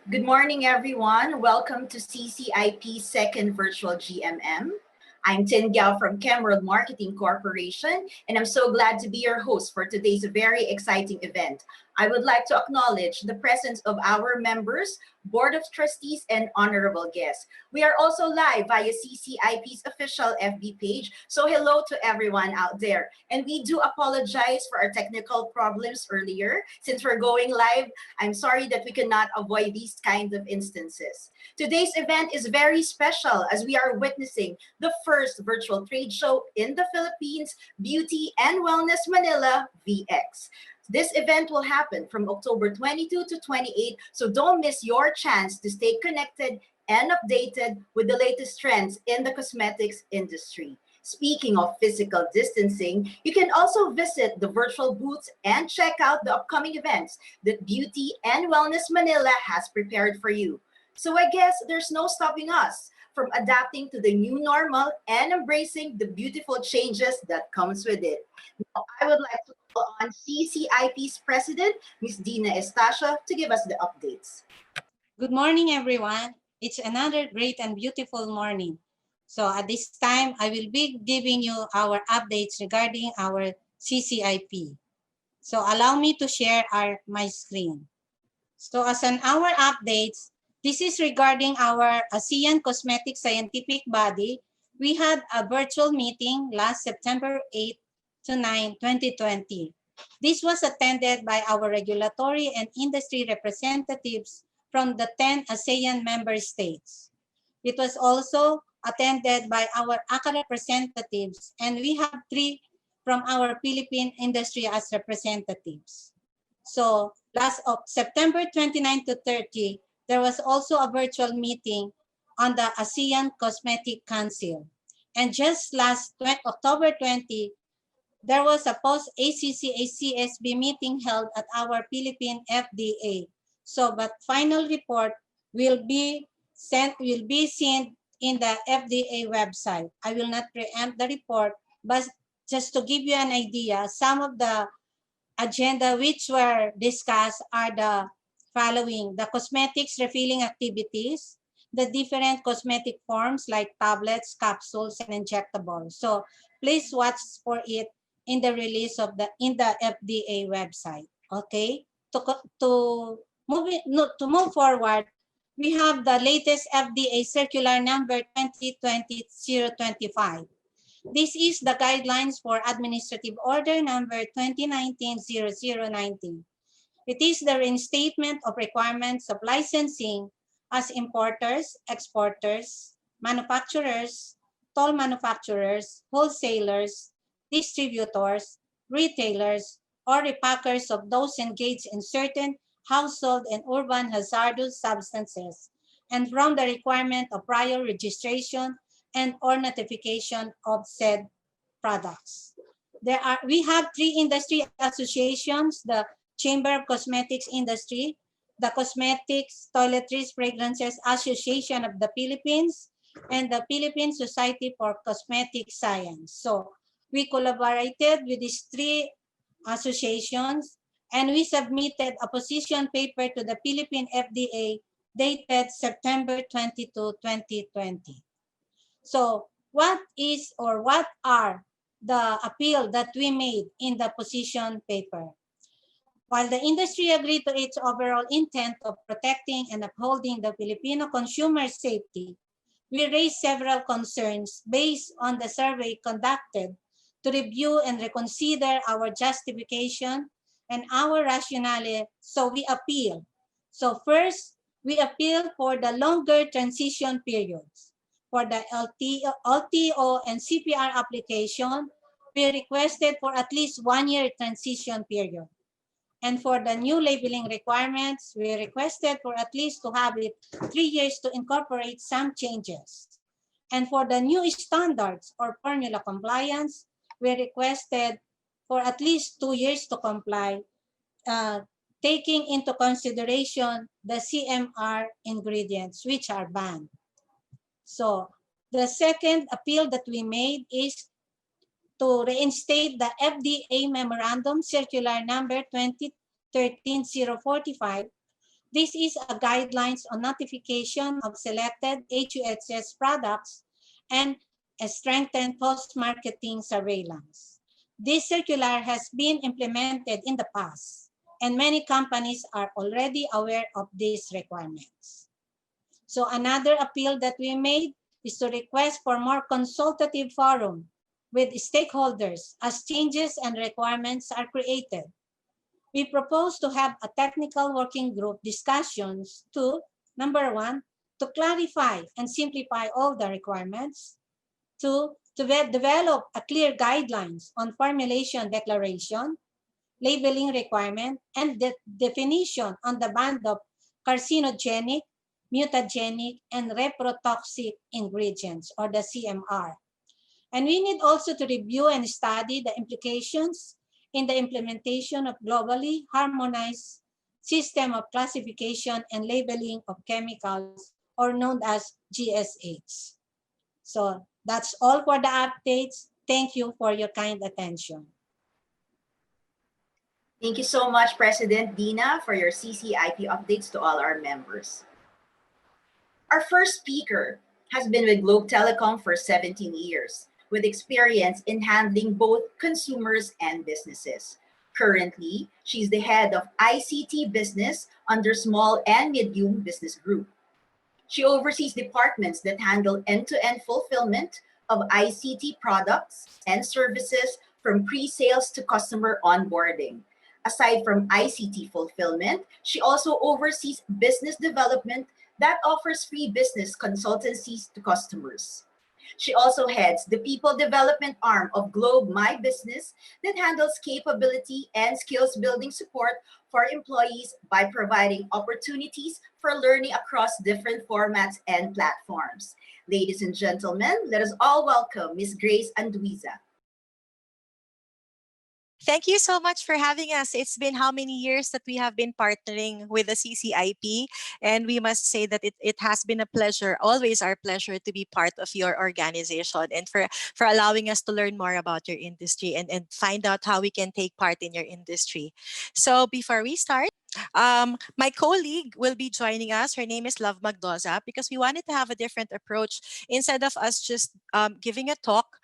Good morning, everyone. Welcome to CCIP's second virtual GMM. I'm Tin Guiao from Chemworld Marketing Corporation, and I'm so glad to be your host for today's very exciting event. I would like to acknowledge the presence of our members, Board of Trustees, and honorable guests. We are also live via CCIP's official FB page, so hello to everyone out there. And we do apologize for our technical problems earlier. Since we're going live, I'm sorry that we cannot avoid these kinds of instances. Today's event is very special as we are witnessing the first virtual trade show in the Philippines, Beauty and Wellness Manila VX. This event will happen from October 22 to 28, so don't miss your chance to stay connected and updated with the latest trends in the cosmetics industry. Speaking of physical distancing, you can also visit the virtual booths and check out the upcoming events that Beauty and Wellness Manila has prepared for you. So I guess there's no stopping us from adapting to the new normal and embracing the beautiful changes that comes with it. Now, I would like to call on CCIP's president, Ms. Dina Estacia, to give us the updates. Good morning, everyone. It's another great and beautiful morning. So at this time, I will be giving you our updates regarding our CCIP. So allow me to share my screen. So as an our updates, this is regarding our ASEAN Cosmetic Scientific Body. We had a virtual meeting last September 8 to 9, 2020. This was attended by our regulatory and industry representatives from the 10 ASEAN member states. It was also attended by our ACA representatives, and we have 3 from our Philippine industry as representatives. So last of September 29 to 30, there was also a virtual meeting on the ASEAN Cosmetic Council. And just last October 20, there was a post-ACC-ACSB meeting held at our Philippine FDA. So, but final report will be seen in the FDA website. I will not preempt the report, but just to give you an idea, some of the agenda which were discussed are the following: the cosmetics refilling activities, the different cosmetic forms like tablets, capsules, and injectables. So please watch for it in the release of in the FDA website. Okay, to move forward, we have the latest FDA circular number 2020-025. This is the guidelines for administrative order number 2019-0019. It is the reinstatement of requirements of licensing as importers, exporters, manufacturers, toll manufacturers, wholesalers, distributors, retailers, or repackers of those engaged in certain household and urban hazardous substances, and from the requirement of prior registration and or notification of said products. We have 3 industry associations: the Chamber of Cosmetics Industry, the Cosmetics, Toiletries, Fragrances Association of the Philippines, and the Philippine Society for Cosmetic Science. So we collaborated with these 3 associations, and we submitted a position paper to the Philippine FDA dated September 22, 2020. So what are the appeal that we made in the position paper? While the industry agreed to its overall intent of protecting and upholding the Filipino consumer safety, we raised several concerns based on the survey conducted to review and reconsider our justification and our rationale, so we appeal. So first, we appeal for the longer transition periods. For the LTO and CPR application, we requested for at least 1-year transition period. And for the new labeling requirements, we requested for at least to have it 3 years to incorporate some changes. And for the new standards or formula compliance, we requested for at least 2 years to comply, taking into consideration the CMR ingredients which are banned. So the second appeal that we made is to reinstate the FDA Memorandum Circular Number 2013-045, This is a guidelines on notification of selected HUHS products and a strengthened post-marketing surveillance. This circular has been implemented in the past, and many companies are already aware of these requirements. So another appeal that we made is to request for more consultative forum with stakeholders as changes and requirements are created. We propose to have a technical working group discussions to, number one, to clarify and simplify all the requirements. Two, to develop a clear guidelines on formulation declaration, labeling requirement, and the definition on the band of carcinogenic, mutagenic, and reprotoxic ingredients, or the CMR. And we need also to review and study the implications in the implementation of globally harmonized system of classification and labeling of chemicals, or known as GSH. So that's all for the updates. Thank you for your kind attention. Thank you so much, President Dina, for your CCIP updates to all our members. Our first speaker has been with Globe Telecom for 17 years, with experience in handling both consumers and businesses. Currently, she's the head of ICT business under Small and Medium Business Group. She oversees departments that handle end-to-end fulfillment of ICT products and services from pre-sales to customer onboarding. Aside from ICT fulfillment, she also oversees business development that offers free business consultancies to customers. She also heads the people development arm of Globe myBusiness that handles capability and skills building support for employees by providing opportunities for learning across different formats and platforms. Ladies and gentlemen, let us all welcome Ms. Grace Anduiza. Thank you so much for having us. It's been how many years that we have been partnering with the CCIP, and we must say that it has been a pleasure, always our pleasure, to be part of your organization and for allowing us to learn more about your industry and find out how we can take part in your industry. So before we start, my colleague will be joining us. Her name is Love Magdoza, because we wanted to have a different approach. Instead of us just giving a talk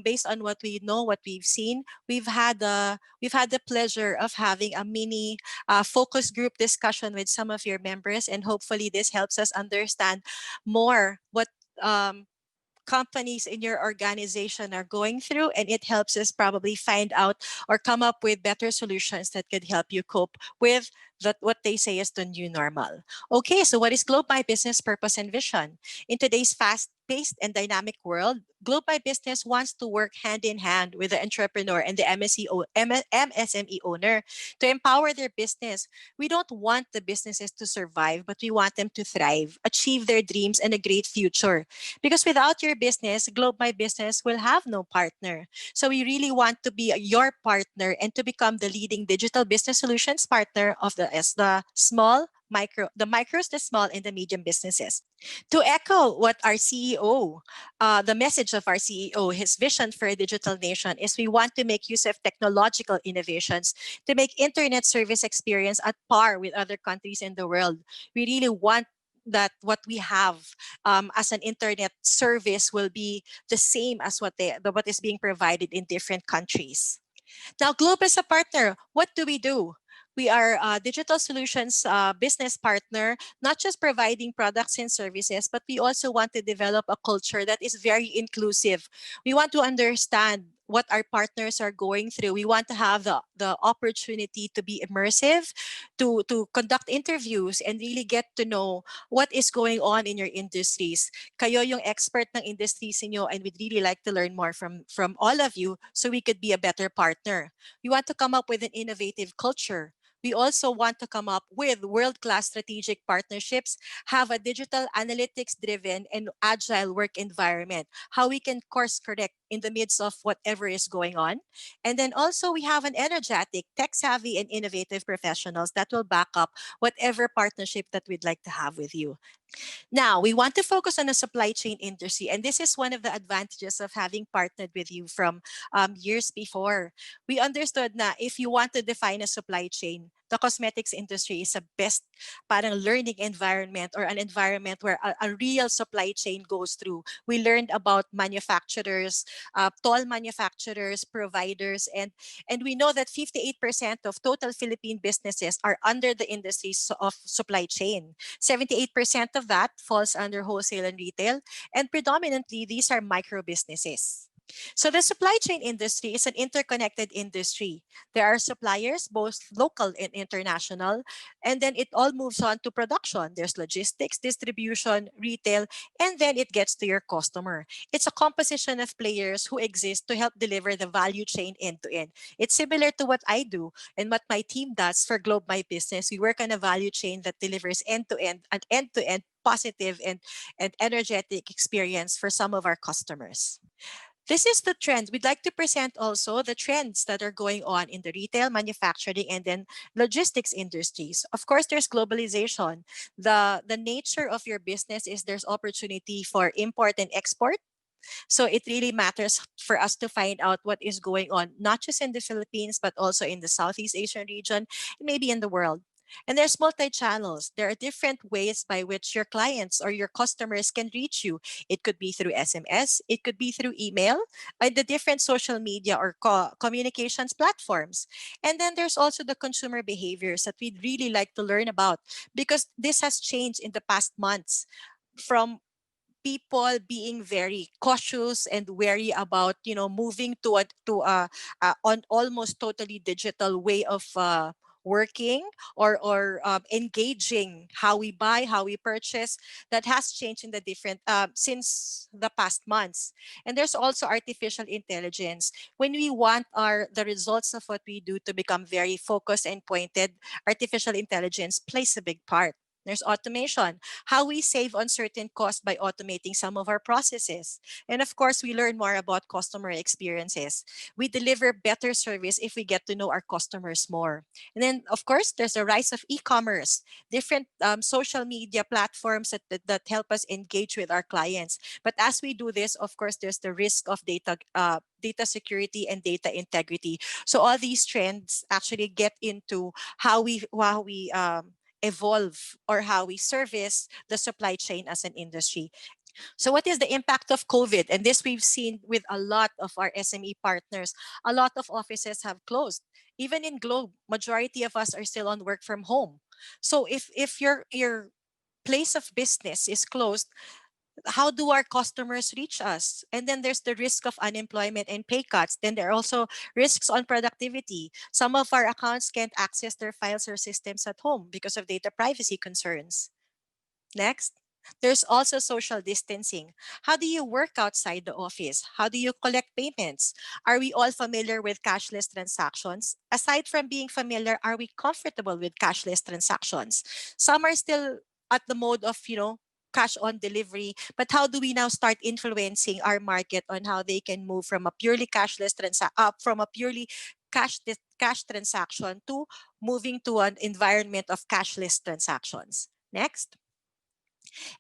based on what we know, what we've seen, we've had the pleasure of having a mini focus group discussion with some of your members, and hopefully this helps us understand more what companies in your organization are going through, and it helps us probably find out or come up with better solutions that could help you cope with what they say is the new normal. Okay, so what is Globe My Business purpose and vision? In today's fast-paced and dynamic world, Globe My Business wants to work hand in hand with the entrepreneur and the MSME owner to empower their business. We don't want the businesses to survive, but we want them to thrive, achieve their dreams and a great future. Because without your business, Globe My Business will have no partner. So we really want to be your partner and to become the leading digital business solutions partner of the micros, the small and the medium businesses. To echo what our CEO, the message of our CEO, his vision for a digital nation is we want to make use of technological innovations to make internet service experience at par with other countries in the world. We really want that what we have as an internet service will be the same as what is being provided in different countries. Now, Globe is a partner. What do? We are a digital solutions business partner, not just providing products and services, but we also want to develop a culture that is very inclusive. We want to understand what our partners are going through. We want to have the opportunity to be immersive, to conduct interviews and really get to know what is going on in your industries. Kayo yung expert ng industries niyo, and we'd really like to learn more from all of you so we could be a better partner. We want to come up with an innovative culture. We also want to come up with world-class strategic partnerships, have a digital analytics-driven and agile work environment, how we can course correct in the midst of whatever is going on. And then also we have an energetic, tech-savvy and innovative professionals that will back up whatever partnership that we'd like to have with you. Now, we want to focus on the supply chain industry, and this is one of the advantages of having partnered with you from years before. We understood that if you want to define a supply chain, The cosmetics industry is a best parang learning environment, or an environment where a real supply chain goes through. We learned about manufacturers, toll manufacturers, providers, and we know that 58% of total Philippine businesses are under the industries of supply chain. 78% of that falls under wholesale and retail, and predominantly these are micro businesses. So the supply chain industry is an interconnected industry. There are suppliers, both local and international, and then it all moves on to production. There's logistics, distribution, retail, and then it gets to your customer. It's a composition of players who exist to help deliver the value chain end to end. It's similar to what I do and what my team does for Globe My Business. We work on a value chain that delivers end to end positive and energetic experience for some of our customers. This is the trend. We'd like to present also the trends that are going on in the retail, manufacturing, and then logistics industries. Of course, there's globalization. The nature of your business is there's opportunity for import and export. So it really matters for us to find out what is going on, not just in the Philippines, but also in the Southeast Asian region, and maybe in the world. And there's multi-channels. There are different ways by which your clients or your customers can reach you. It could be through SMS, it could be through email, and the different social media or communications platforms. And then there's also the consumer behaviors that we'd really like to learn about, because this has changed in the past months, from people being very cautious and wary about moving to a on almost totally digital way of working, or engaging how we buy, how we purchase. That has changed in the different since the past months. And there's also artificial intelligence. When we want the results of what we do to become very focused and pointed, artificial intelligence plays a big part. There's automation, how we save on certain costs by automating some of our processes. And of course, we learn more about customer experiences. We deliver better service if we get to know our customers more. And then, of course, there's the rise of e-commerce, different social media platforms that help us engage with our clients. But as we do this, of course, there's the risk of data security and data integrity. So all these trends actually get into how we evolve, or how we service the supply chain as an industry. So what is the impact of COVID? And this we've seen with a lot of our SME partners. A lot of offices have closed. Even in Globe, majority of us are still on work from home. So if your place of business is closed, how do our customers reach us? And then there's the risk of unemployment and pay cuts. Then there are also risks on productivity. Some of our accounts can't access their files or systems at home because of data privacy concerns. Next. There's also social distancing. How do you work outside the office? How do you collect payments? Are we all familiar with cashless transactions? Aside from being familiar, are we comfortable with cashless transactions? Some are still at the mode of, cash on delivery, but how do we now start influencing our market on how they can move from a purely cash transaction to moving to an environment of cashless transactions? Next.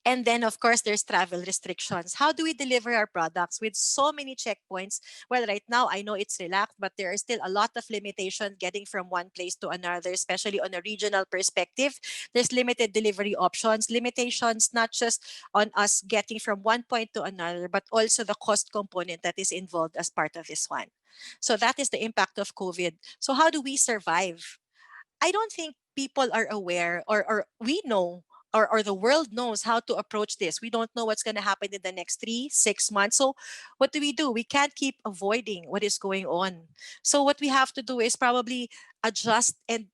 And then, of course, there's travel restrictions. How do we deliver our products with so many checkpoints? Well, right now, I know it's relaxed, but there are still a lot of limitations getting from one place to another, especially on a regional perspective. There's limited delivery options, limitations not just on us getting from one point to another, but also the cost component that is involved as part of this one. So that is the impact of COVID. So how do we survive? I don't think people are aware, or we know, or the world knows how to approach this. We don't know what's going to happen in the next 3, 6 months. So what do? We can't keep avoiding what is going on. So what we have to do is probably adjust, and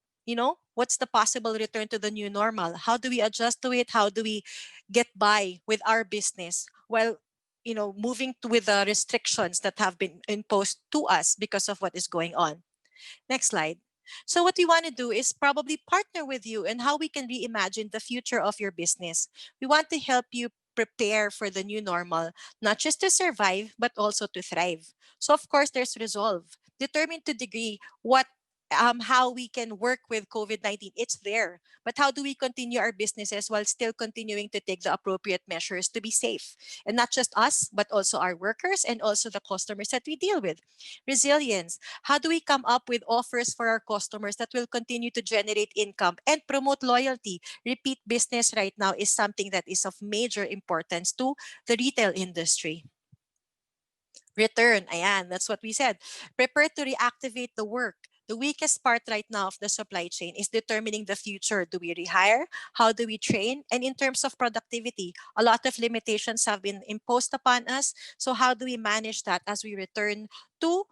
what's the possible return to the new normal? How do we adjust to it? How do we get by with our business while moving with the restrictions that have been imposed to us because of what is going on? Next slide. So what we want to do is probably partner with you and how we can reimagine the future of your business. We want to help you prepare for the new normal, not just to survive, but also to thrive. So of course, there's resolve. Determine to degree what how we can work with COVID-19, it's there. But how do we continue our businesses while still continuing to take the appropriate measures to be safe? And not just us, but also our workers and also the customers that we deal with. Resilience. How do we come up with offers for our customers that will continue to generate income and promote loyalty? Repeat business right now is something that is of major importance to the retail industry. Return, ayan, that's what we said. Prepare to reactivate the work. The weakest part right now of the supply chain is determining the future. Do we rehire? How do we train? And in terms of productivity, a lot of limitations have been imposed upon us. So how do we manage that as we return to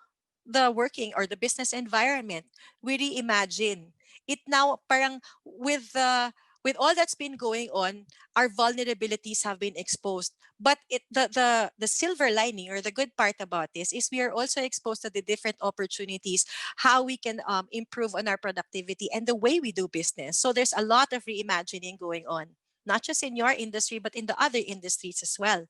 the working or the business environment? We reimagine. It now parang with all that's been going on, our vulnerabilities have been exposed. But the silver lining or the good part about this is we are also exposed to the different opportunities, how we can improve on our productivity and the way we do business. So there's a lot of reimagining going on, not just in your industry, but in the other industries as well.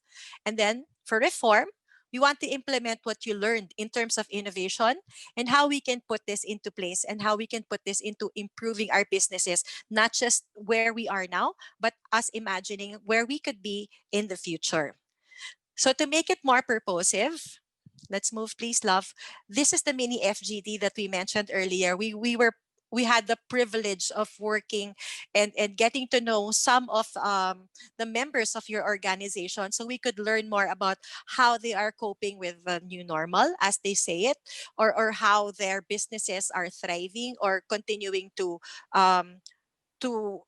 And then for reform, we want to implement what you learned in terms of innovation and how we can put this into place and how we can put this into improving our businesses, not just where we are now, but us imagining where we could be in the future. So to make it more purposive, let's move please, love. This is the mini FGD that we mentioned earlier. We had the privilege of working and getting to know some of the members of your organization, so we could learn more about how they are coping with the new normal, as they say it, or how their businesses are thriving or continuing um, to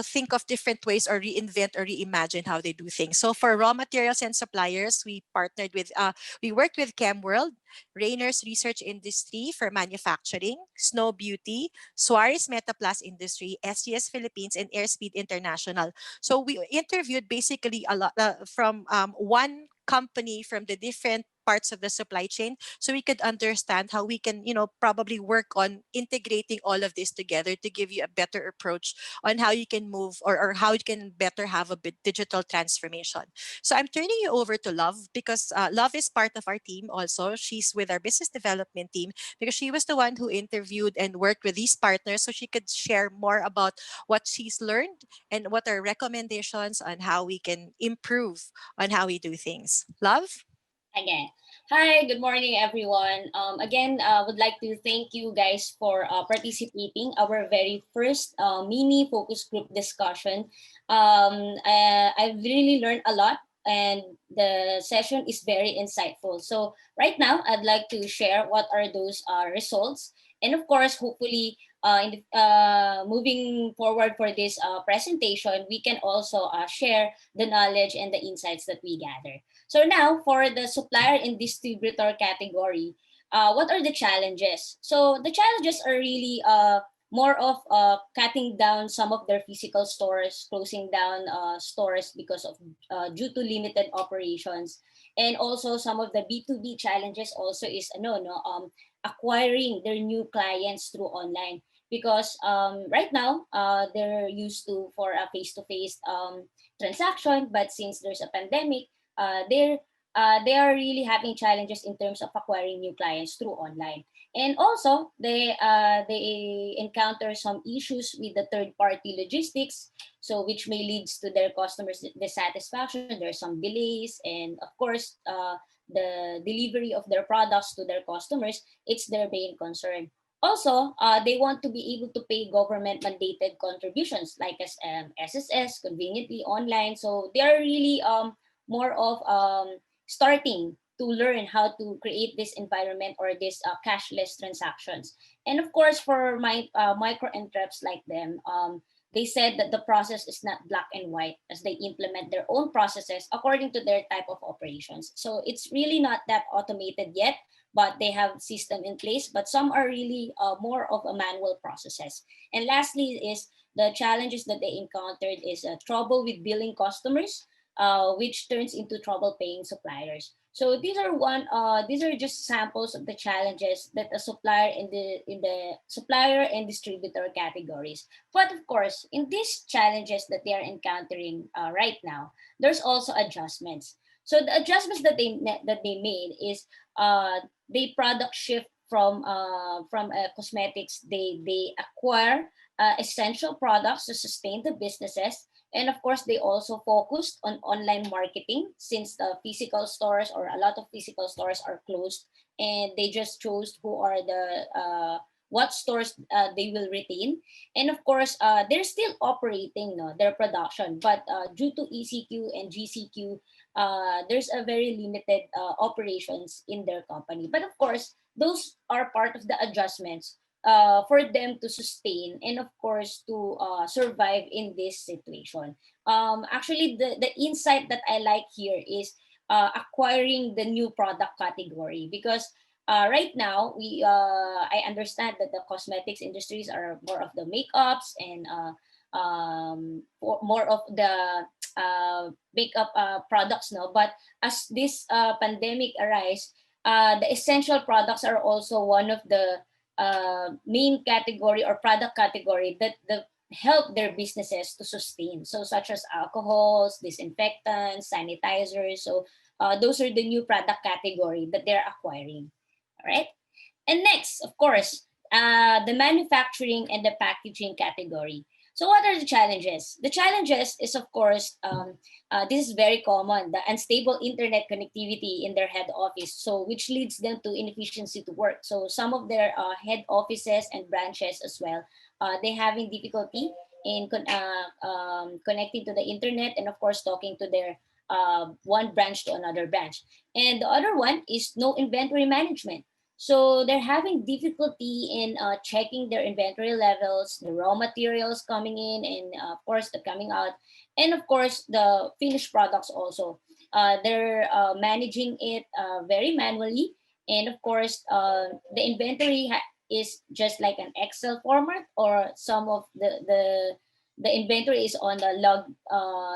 think of different ways or reinvent or reimagine how they do things. So for raw materials and suppliers, we worked with Chemworld, Rainer's Research Industry for manufacturing, Snow Beauty, Suarez Metaplast Industry, SGS Philippines, and Airspeed International. So we interviewed basically a lot from one company from the different parts of the supply chain, so we could understand how we can probably work on integrating all of this together to give you a better approach on how you can move, or how you can better have a bit digital transformation. So I'm turning you over to Love, because Love is part of our team also. She's with our business development team because she was the one who interviewed and worked with these partners, so she could share more about what she's learned and what are recommendations on how we can improve on how we do things. Love? Again. Hi, good morning, everyone. Again, would like to thank you guys for participating our very first mini focus group discussion. I've really learned a lot, and the session is very insightful. So right now, I'd like to share what are those results, and of course, hopefully, moving forward for this presentation, we can also share the knowledge and the insights that we gather. So now for the supplier and distributor category, what are the challenges? So the challenges are really more of cutting down some of their physical stores, closing down stores because of due to limited operations. And also some of the B2B challenges also is acquiring their new clients through online, because right now they're used to for a face-to-face transaction, but since there's a pandemic, they are really having challenges in terms of acquiring new clients through online. And also they encounter some issues with the third party logistics, so which may leads to their customers dissatisfaction. There's some delays, and of course the delivery of their products to their customers, it's their main concern. Also, they want to be able to pay government mandated contributions like as SSS conveniently online. So they are really more of starting to learn how to create this environment or this cashless transactions. And of course, for my micro entrepreneurs like them, they said that the process is not black and white as they implement their own processes according to their type of operations. So it's really not that automated yet, but they have system in place. But some are really more of a manual processes. And lastly is the challenges that they encountered is trouble with billing customers, which turns into trouble paying suppliers. So these are just samples of the challenges that a supplier in the supplier and distributor categories. But of course, in these challenges that they are encountering right now, there's also adjustments. So the adjustments that they made is they product shift from cosmetics. They acquire essential products to sustain the businesses. And of course, they also focused on online marketing since the physical stores or a lot of physical stores are closed, and they just chose who are the what stores they will retain. And of course, they're still operating no, their production, but due to ECQ and GCQ, there's a very limited operations in their company. But of course, those are part of the adjustments for them to sustain and of course to survive in this situation. Actually, the insight that I like here is acquiring the new product category, because right now I understand that the cosmetics industries are more of the makeups and more of the makeup products now. But as this pandemic arise, the essential products are also one of the main category or product category that help their businesses to sustain. So such as alcohols, disinfectants, sanitizers. So those are the new product category that they're acquiring. All right. And next, of course, the manufacturing and the packaging category. So what are the challenges? The challenges is, of course, this is very common, the unstable internet connectivity in their head office, so which leads them to inefficiency to work. So some of their head offices and branches as well, they having difficulty in connecting to the internet and of course talking to their one branch to another branch. And the other one is no inventory management. So they're having difficulty in checking their inventory levels, the raw materials coming in, and of course the coming out, and of course the finished products also. They're managing it very manually, and of course the inventory is just like an Excel format, or some of the inventory is on the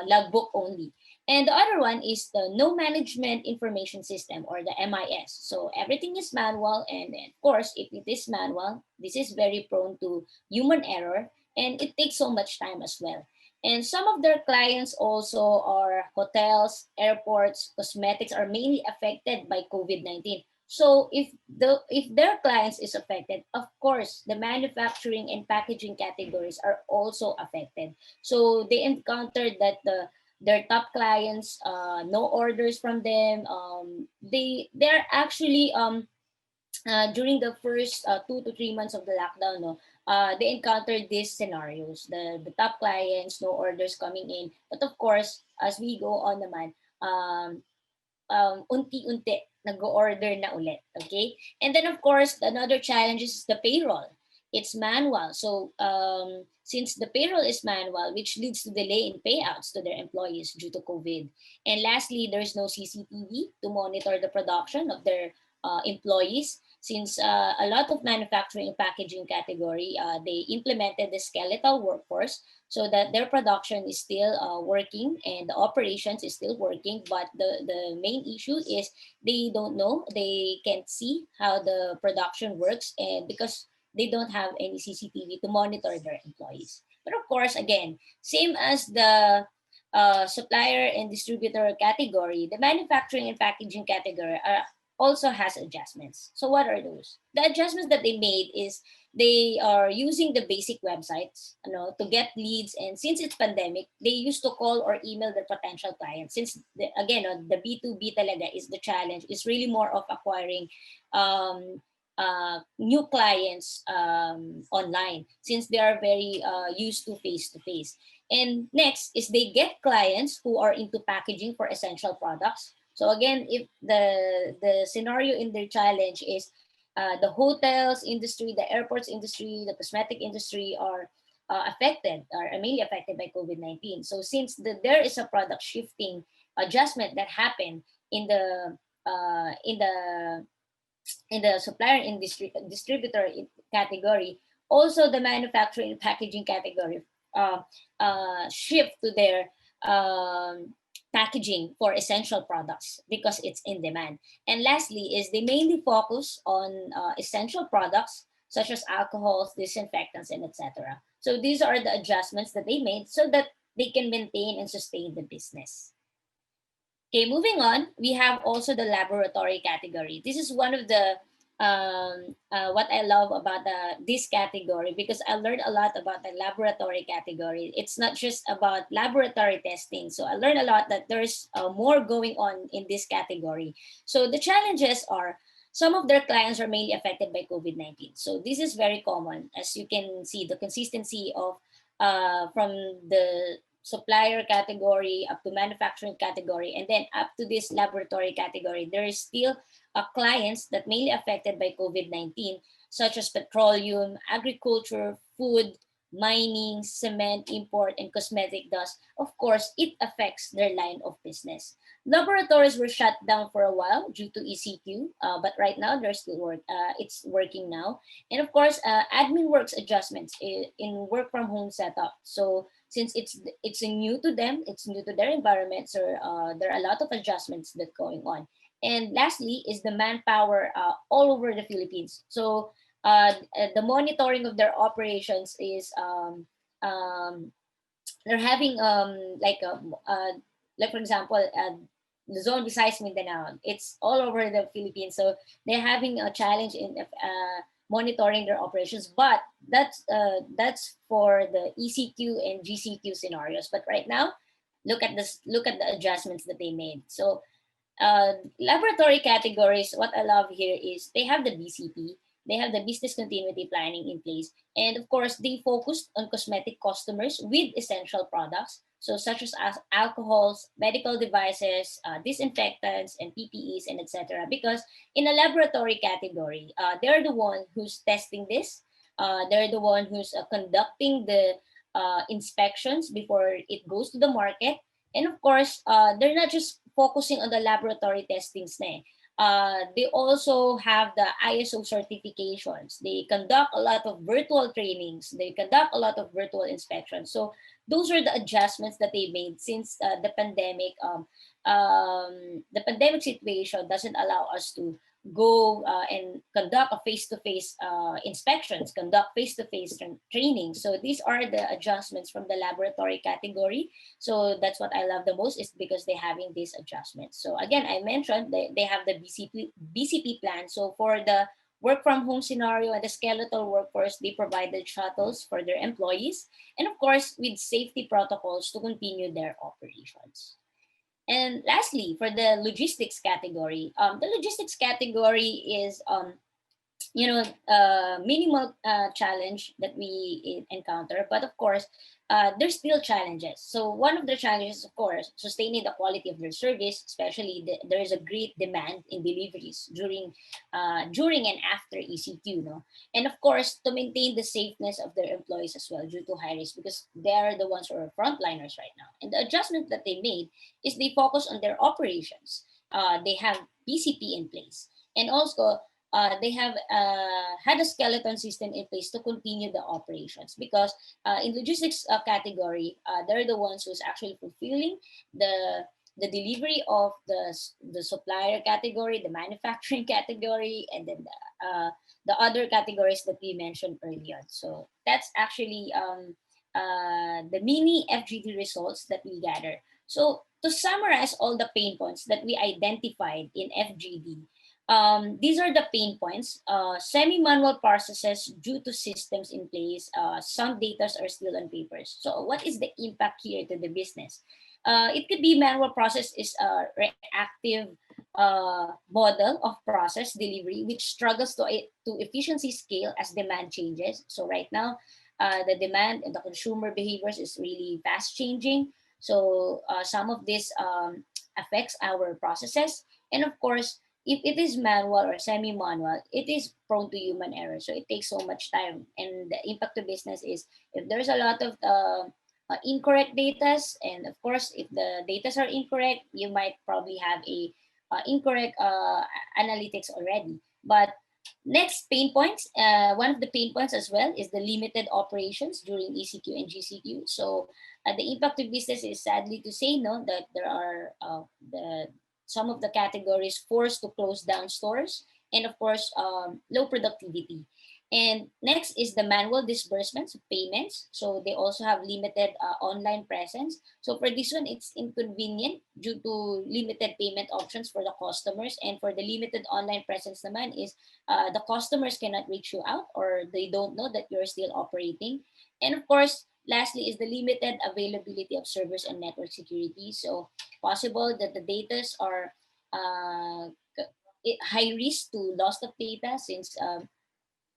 logbook only. And the other one is the no management information system, or the MIS. So everything is manual. And of course, if it is manual, this is very prone to human error, and it takes so much time as well. And some of their clients also are hotels, airports, cosmetics are mainly affected by COVID-19. So if their clients is affected, of course, the manufacturing and packaging categories are also affected. So they encountered that their top clients, no orders from them. They're actually during the first 2 to 3 months of the lockdown, no, they encountered these scenarios. The top clients, no orders coming in. But of course, as we go on naman, unti-unti nag-order na ulit. Okay? And then of course, another challenge is the payroll. It's manual. So since the payroll is manual, which leads to delay in payouts to their employees due to COVID. And lastly, there's no CCTV to monitor the production of their employees, since a lot of manufacturing and packaging category, they implemented the skeletal workforce so that their production is still working and the operations is still working. But the main issue is they don't know, they can't see how the production works, and because they don't have any CCTV to monitor their employees. But of course, again, same as the supplier and distributor category, the manufacturing and packaging category also has adjustments. So what are those? The adjustments that they made is they are using the basic websites, to get leads. And since it's pandemic, they used to call or email the potential clients. Since again, the B2B talaga is the challenge. It's really more of acquiring new clients online, since they are very used to face. And next is they get clients who are into packaging for essential products. So again, if the scenario in their challenge is the hotels industry, the airports industry, the cosmetic industry are mainly affected by COVID-19. So since there is a product shifting adjustment that happened in the supplier industry distributor category, also the manufacturing and packaging category shift to their packaging for essential products because it's in demand. And lastly is they mainly focus on essential products such as alcohols, disinfectants, and etc. So these are the adjustments that they made so that they can maintain and sustain the business. Okay, moving on, we have also the laboratory category. This is one of the what I love about this category, because I learned a lot about the laboratory category. It's not just about laboratory testing. So I learned a lot that there's more going on in this category. So the challenges are, some of their clients are mainly affected by COVID-19. So this is very common. As you can see, the consistency of from the supplier category up to manufacturing category, and then up to this laboratory category, there is still clients that mainly affected by COVID-19, such as petroleum, agriculture, food, mining, cement, import, and cosmetic dust. Of course, it affects their line of business. Laboratories were shut down for a while due to ECQ, but right now they're still it's working now. And of course, admin works adjustments in work from home setup. So since it's new to them, it's new to their environment, so there are a lot of adjustments that going on. And lastly is the manpower all over the Philippines. So the monitoring of their operations is they're having like for example, the zone besides Mindanao, it's all over the Philippines. So they're having a challenge in monitoring their operations, but that's for the ECQ and GCQ scenarios. But right now, look at the adjustments that they made. So laboratory categories, what I love here is they have the BCP, they have the business continuity planning in place. And of course, they focused on cosmetic customers with essential products. So such as alcohols, medical devices, disinfectants, and PPEs, and etc. Because in a laboratory category, they're the one who's testing this. They're the one who's conducting the inspections before it goes to the market. And of course, they're not just focusing on the laboratory testings. They also have the ISO certifications. They conduct a lot of virtual trainings. They conduct a lot of virtual inspections. So those are the adjustments that they made since the pandemic. The pandemic situation doesn't allow us to go and conduct a face-to-face inspections, conduct face-to-face training. So these are the adjustments from the laboratory category. So that's what I love the most, is because they're having these adjustments. So again, I mentioned they have the BCP plan. So for the work from home scenario and the skeletal workforce, they provided shuttles for their employees. And of course, with safety protocols to continue their operations. And lastly, for the logistics category, the logistics category is minimal challenge that we encounter, but of course there's still challenges. So one of the challenges, of course, sustaining the quality of their service, especially there is a great demand in deliveries during and after ECQ, no? And of course, to maintain the safeness of their employees as well, due to high risk, because they are the ones who are frontliners right now. And the adjustment that they made is they focus on their operations. They have PCP in place, and also they have had a skeleton system in place to continue the operations, because in logistics category, they're the ones who's actually fulfilling the delivery of the supplier category, the manufacturing category, and then the other categories that we mentioned earlier. So that's actually the mini FGD results that we gather. So to summarize all the pain points that we identified in FGD, these are the pain points. Semi-manual processes due to systems in place. Some data are still on papers. So what is the impact here to the business? It could be manual process is a reactive model of process delivery, which struggles to efficiency scale as demand changes. So right now, the demand and the consumer behaviors is really fast changing. So some of this affects our processes. And of course, if it is manual or semi-manual, it is prone to human error. So it takes so much time. And the impact to business is, if there's a lot of incorrect data, and of course, if the data are incorrect, you might probably have a incorrect analytics already. But next pain points, one of the pain points as well is the limited operations during ECQ and GCQ. So the impact to business is, sadly to say, no, that there are some of the categories forced to close down stores, and of course, low productivity. And next is the manual disbursements of payments. So they also have limited online presence. So for this one, it's inconvenient due to limited payment options for the customers. And for the limited online presence naman is the customers cannot reach you out, or they don't know that you're still operating. And of course, lastly is the limited availability of servers and network security. So possible that the data are high risk to loss of data, since a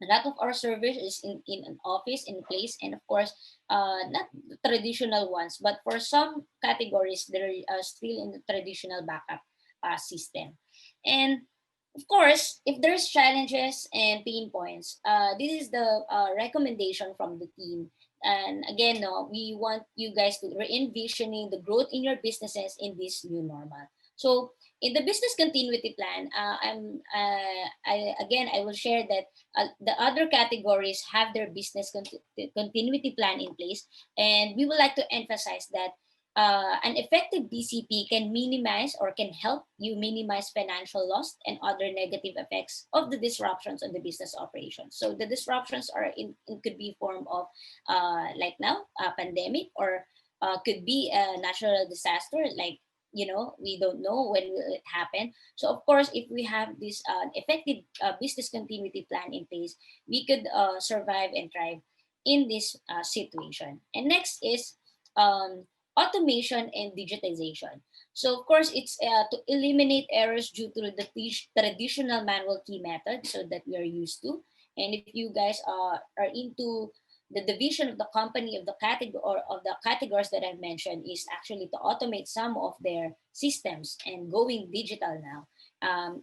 lot of our servers is in an office in place, and of course not the traditional ones, but for some categories they're still in the traditional backup system. And of course, if there's challenges and pain points, this is the recommendation from the team. And again, no, we want you guys to re-envisioning the growth in your businesses in this new normal. So in the business continuity plan, I will share that the other categories have their business continuity plan in place, and we would like to emphasize that an effective BCP can minimize, or can help you minimize, financial loss and other negative effects of the disruptions on the business operations. So the disruptions are in could be form of like now a pandemic, or could be a natural disaster, like we don't know when will it happen. So of course, if we have this effective business continuity plan in place, we could survive and thrive in this situation. And next is automation and digitization. So of course, it's to eliminate errors due to the traditional manual key method, so that we are used to. And if you guys are into the division of the company, of the category, or of the categories that I mentioned, is actually to automate some of their systems and going digital now.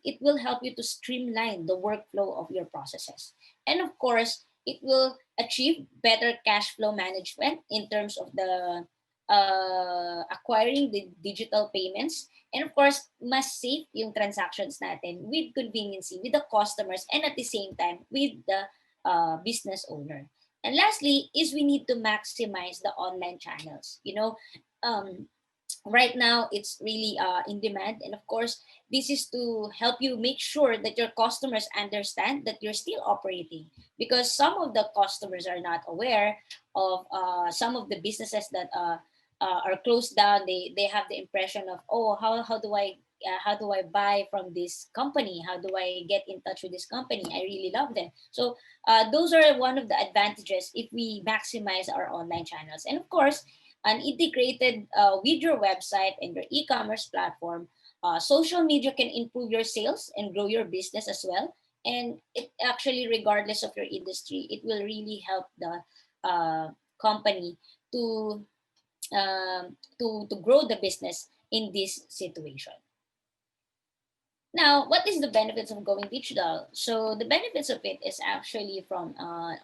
It will help you to streamline the workflow of your processes. And of course, it will achieve better cash flow management in terms of the acquiring the digital payments. And of course, mas safe yung transactions natin with conveniency with the customers, and at the same time with the business owner. And lastly is we need to maximize the online channels. Um, right now it's really in demand, and of course this is to help you make sure that your customers understand that you're still operating, because some of the customers are not aware of some of the businesses that are closed down. They have the impression of, oh, how do I buy from this company? How do I get in touch with this company? I really love them. So those are one of the advantages if we maximize our online channels. And of course, an integrated with your website and your e-commerce platform, social media can improve your sales and grow your business as well. And it actually, regardless of your industry, it will really help the company to to grow the business in this situation. Now, what is the benefits of going digital? So the benefits of it is actually from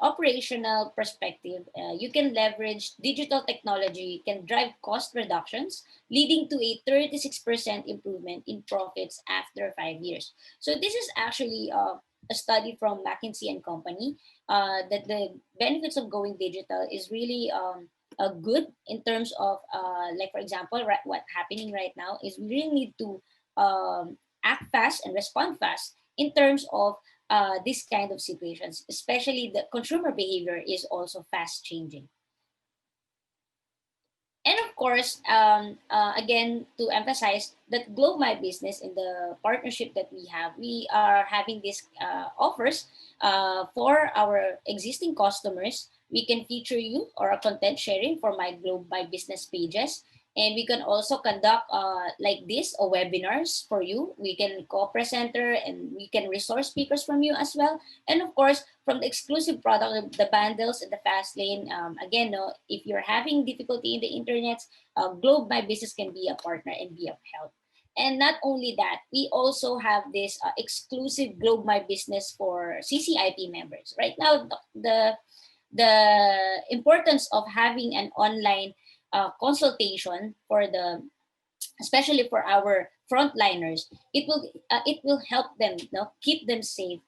operational perspective. You can leverage digital technology, can drive cost reductions, leading to a 36% improvement in profits after 5 years. So this is actually a study from McKinsey and Company, that the benefits of going digital is really good in terms of, like for example, what happening right now is we really need to act fast and respond fast in terms of this kind of situations, especially the consumer behavior is also fast changing. And of course, again, to emphasize that Globe My Business, in the partnership that we are having these offers for our existing customers. We can feature you or a content sharing for my Globe My Business pages. And we can also conduct like this, webinars for you. We can co-presenter and we can resource speakers from you as well. And of course, from the exclusive product, the bundles and the fast lane, again, no, if you're having difficulty in the internet, Globe My Business can be a partner and be of help. And not only that, we also have this exclusive Globe My Business for CCIP members. Right now, the importance of having an online consultation for the, especially for our frontliners, it will help them, keep them safe,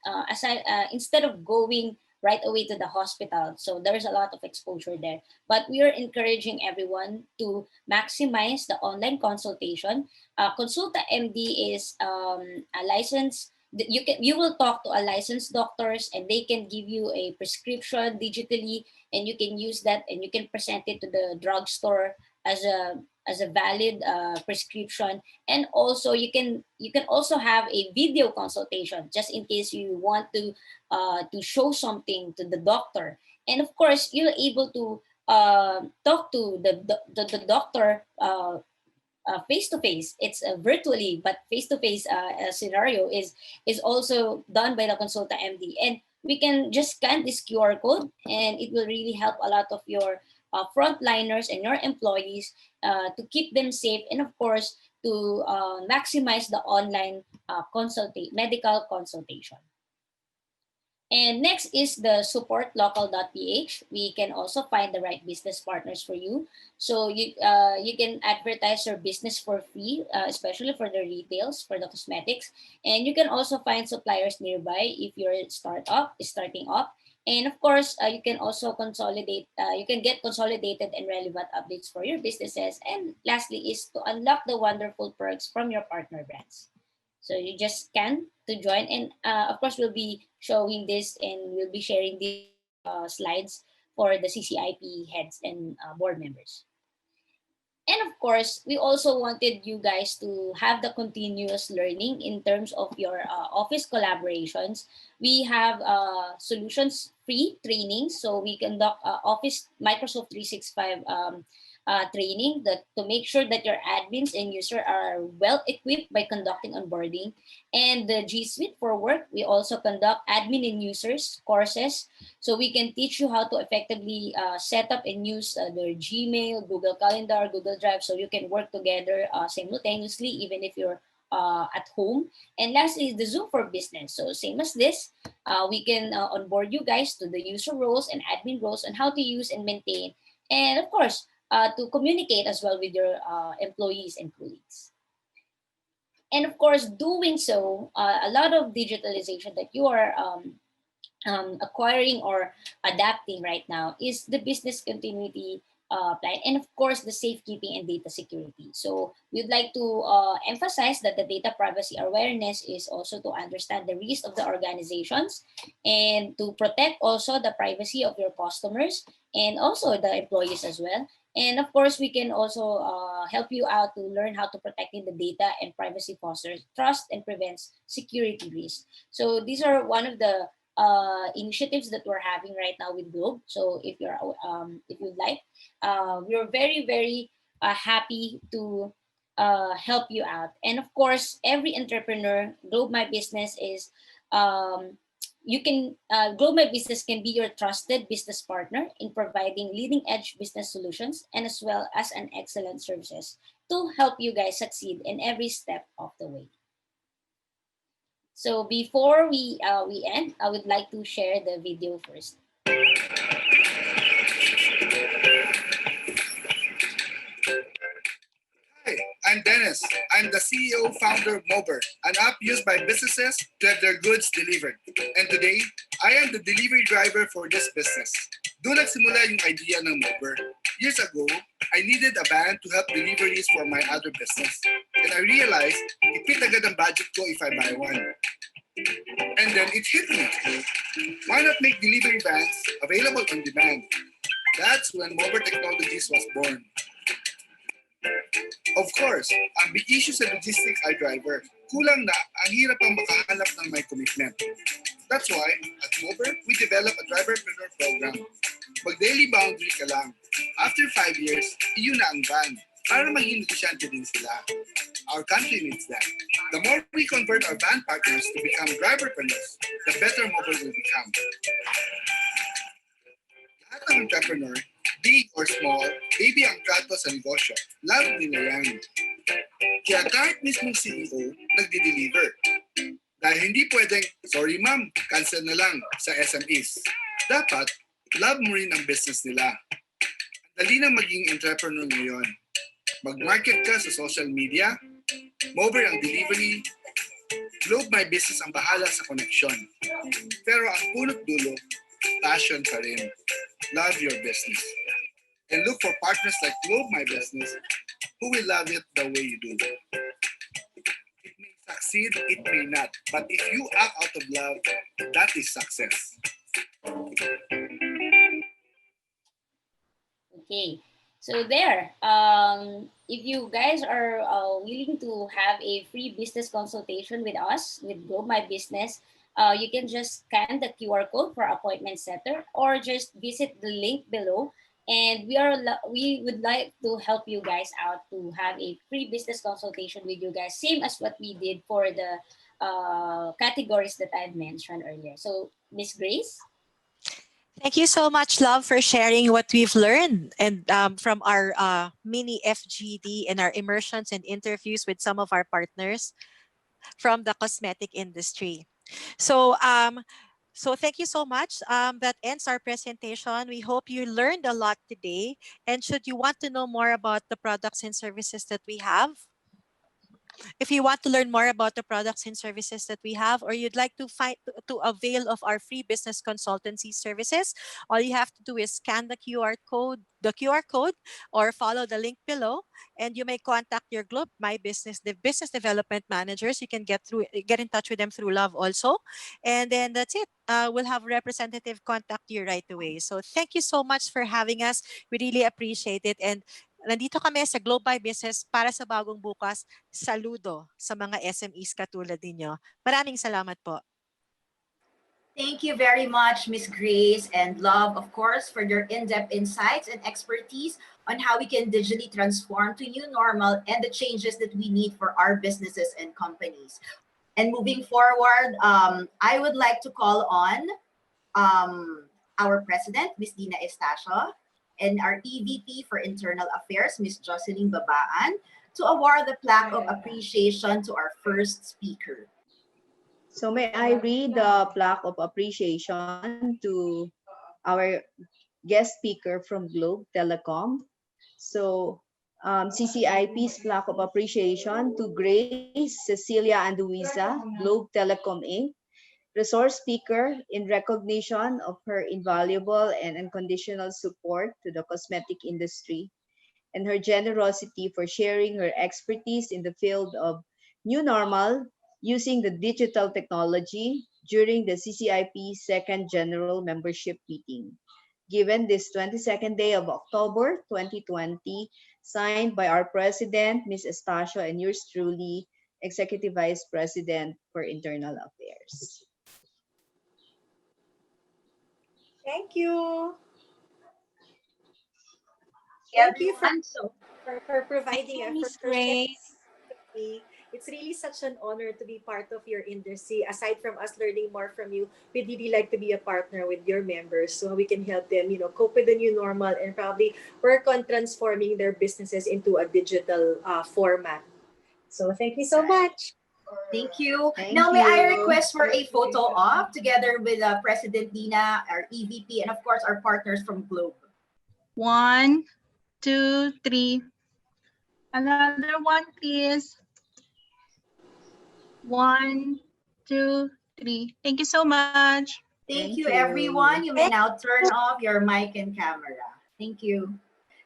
instead of going right away to the hospital. So there's a lot of exposure there, but we are encouraging everyone to maximize the online consultation. Consulta MD is a licensed you will talk to a licensed doctors, and they can give you a prescription digitally, and you can use that, and you can present it to the drugstore as a valid prescription. And also you can also have a video consultation, just in case you want to show something to the doctor. And of course, you're able to talk to the doctor face to face. It's virtually, but face to face scenario is also done by the consultant MD. And we can just scan this QR code, and it will really help a lot of your frontliners and your employees to keep them safe, and of course to maximize the online medical consultation. And next is the supportlocal.ph. We can also find the right business partners for you. So you can advertise your business for free, especially for the retails, for the cosmetics. And you can also find suppliers nearby if your startup is starting up. And of course, you can also consolidate, you can get consolidated and relevant updates for your businesses. And lastly is to unlock the wonderful perks from your partner brands. So you just scan to join, and of course we'll be showing this, and we'll be sharing these slides for the CCIP heads and board members. And of course, we also wanted you guys to have the continuous learning in terms of your office collaborations. We have solutions free training, so we conduct Office Microsoft 365 training to make sure that your admins and users are well equipped by conducting onboarding. And the G Suite for Work, we also conduct admin and users courses, so we can teach you how to effectively set up and use their Gmail, Google Calendar, Google Drive, so you can work together simultaneously even if you're at home. And lastly is the Zoom for Business. So same as this, we can onboard you guys to the user roles and admin roles and how to use and maintain, and of course to communicate as well with your employees and colleagues. And of course, doing so, a lot of digitalization that you are acquiring or adapting right now is the business continuity plan, and of course the safekeeping and data security. So we'd like to emphasize that the data privacy awareness is also to understand the risk of the organizations, and to protect also the privacy of your customers and also the employees as well. And of course, we can also help you out to learn how to protecting the data, and privacy fosters trust and prevents security risks. So these are one of the initiatives that we're having right now with Globe. So if you'd like, we're very happy to help you out. And of course, every entrepreneur, Globe My Business is Globe My Business can be your trusted business partner in providing leading edge business solutions, and as well as an excellent services to help you guys succeed in every step of the way. So before we end, I would like to share the video first. Hi, I'm Dennis. I'm the CEO founder of Mober, an app used by businesses to have their goods delivered. And today, I am the delivery driver for this business. Doon nagsimula yung idea ng Mober. Years ago, I needed a van to help deliveries for my other business. And I realized, ipit agad ang budget ko if I buy one. And then it hit me. Why not make delivery vans available on demand? That's when Mober Technologies was born. Of course, ang big issue sa logistics ay driver. Kulang na, ang hirap ang makahanap ng may commitment. That's why, at Mober, we developed a driverpreneur program. Mag-daily boundary ka lang. After 5 years, iyon na ang van. Para maging negosyante din sila. Our country needs that. The more we convert our van partners to become driverpreneurs, the better Mober will become. Lahat ng entrepreneur, big or small, baby ang trato sa negosyo. Love nila yan. Kaya kahit mismong CEO, nagdi-deliver. Dahil hindi pwedeng, sorry ma'am, cancel na lang sa SMEs. Dapat, love mo rin ang business nila. Dali na maging entrepreneur ngayon. Mag-market ka sa social media, Mober ang delivery, Globe My Business ang bahala sa connection. Pero ang punot dulo, passion pa rin. Love your business. And look for partners like Globe My Business who will love it the way you do. It may suck succeed, it may not. But if you act out of love, that is success. Okay, so there, if you guys are willing to have a free business consultation with us, with Grow My Business, you can just scan the QR code for appointment setter or just visit the link below. And we would like to help you guys out to have a free business consultation with you guys, same as what we did for the categories that I've mentioned earlier. So, Miss Grace? Thank you so much, Love, for sharing what we've learned and from our mini FGD and our immersions and interviews with some of our partners from the cosmetic industry. So, so thank you so much. That ends our presentation. We hope you learned a lot today. And should you want to know more about the products and services that we have, if you want to learn more about the products and services that we have, or you'd like to avail of our free business consultancy services, all you have to do is scan the QR code, or follow the link below, and you may contact your Globe My Business, the business development managers. You can get in touch with them through Love also, and then that's it. We'll have representative contact you right away. So thank you so much for having us. We really appreciate it, and nandito kami sa Globe My Business para sa bagong bukas. Saludo sa mga SMEs katulad ninyo. Maraming salamat po. Thank you very much, Miss Grace and Love, of course, for your in-depth insights and expertise on how we can digitally transform to new normal and the changes that we need for our businesses and companies. And moving forward, I would like to call on our president, Ms. Dina Estacio, and our EVP for Internal Affairs, Ms. Jocelyn Babaan, to award the plaque of appreciation to our first speaker. So may I read the plaque of appreciation to our guest speaker from Globe Telecom. So CCIP's plaque of appreciation to Grace Cecilia Anduiza, Globe Telecom Inc., resource speaker in recognition of her invaluable and unconditional support to the cosmetic industry and her generosity for sharing her expertise in the field of new normal using the digital technology during the CCIP second general membership meeting, given this 22nd day of October 2020, signed by our President, Ms. Estacio, and yours truly, Executive Vice President for Internal Affairs. Thank you. Yeah, Thank you for Thank providing you, a Miss for sharing Grace. with me. It's really such an honor to be part of your industry. Aside from us learning more from you, we'd really like to be a partner with your members so we can help them, cope with the new normal and probably work on transforming their businesses into a digital format. So thank you so much. Thank you. Thank Now, may I you. request for a photo op together with President Dina, our EVP, and of course, our partners from Globe. 1, 2, 3. Another one, please. 1, 2, 3. Thank you so much. Thank Thank you, you. everyone. You may now turn off your mic and camera. Thank you.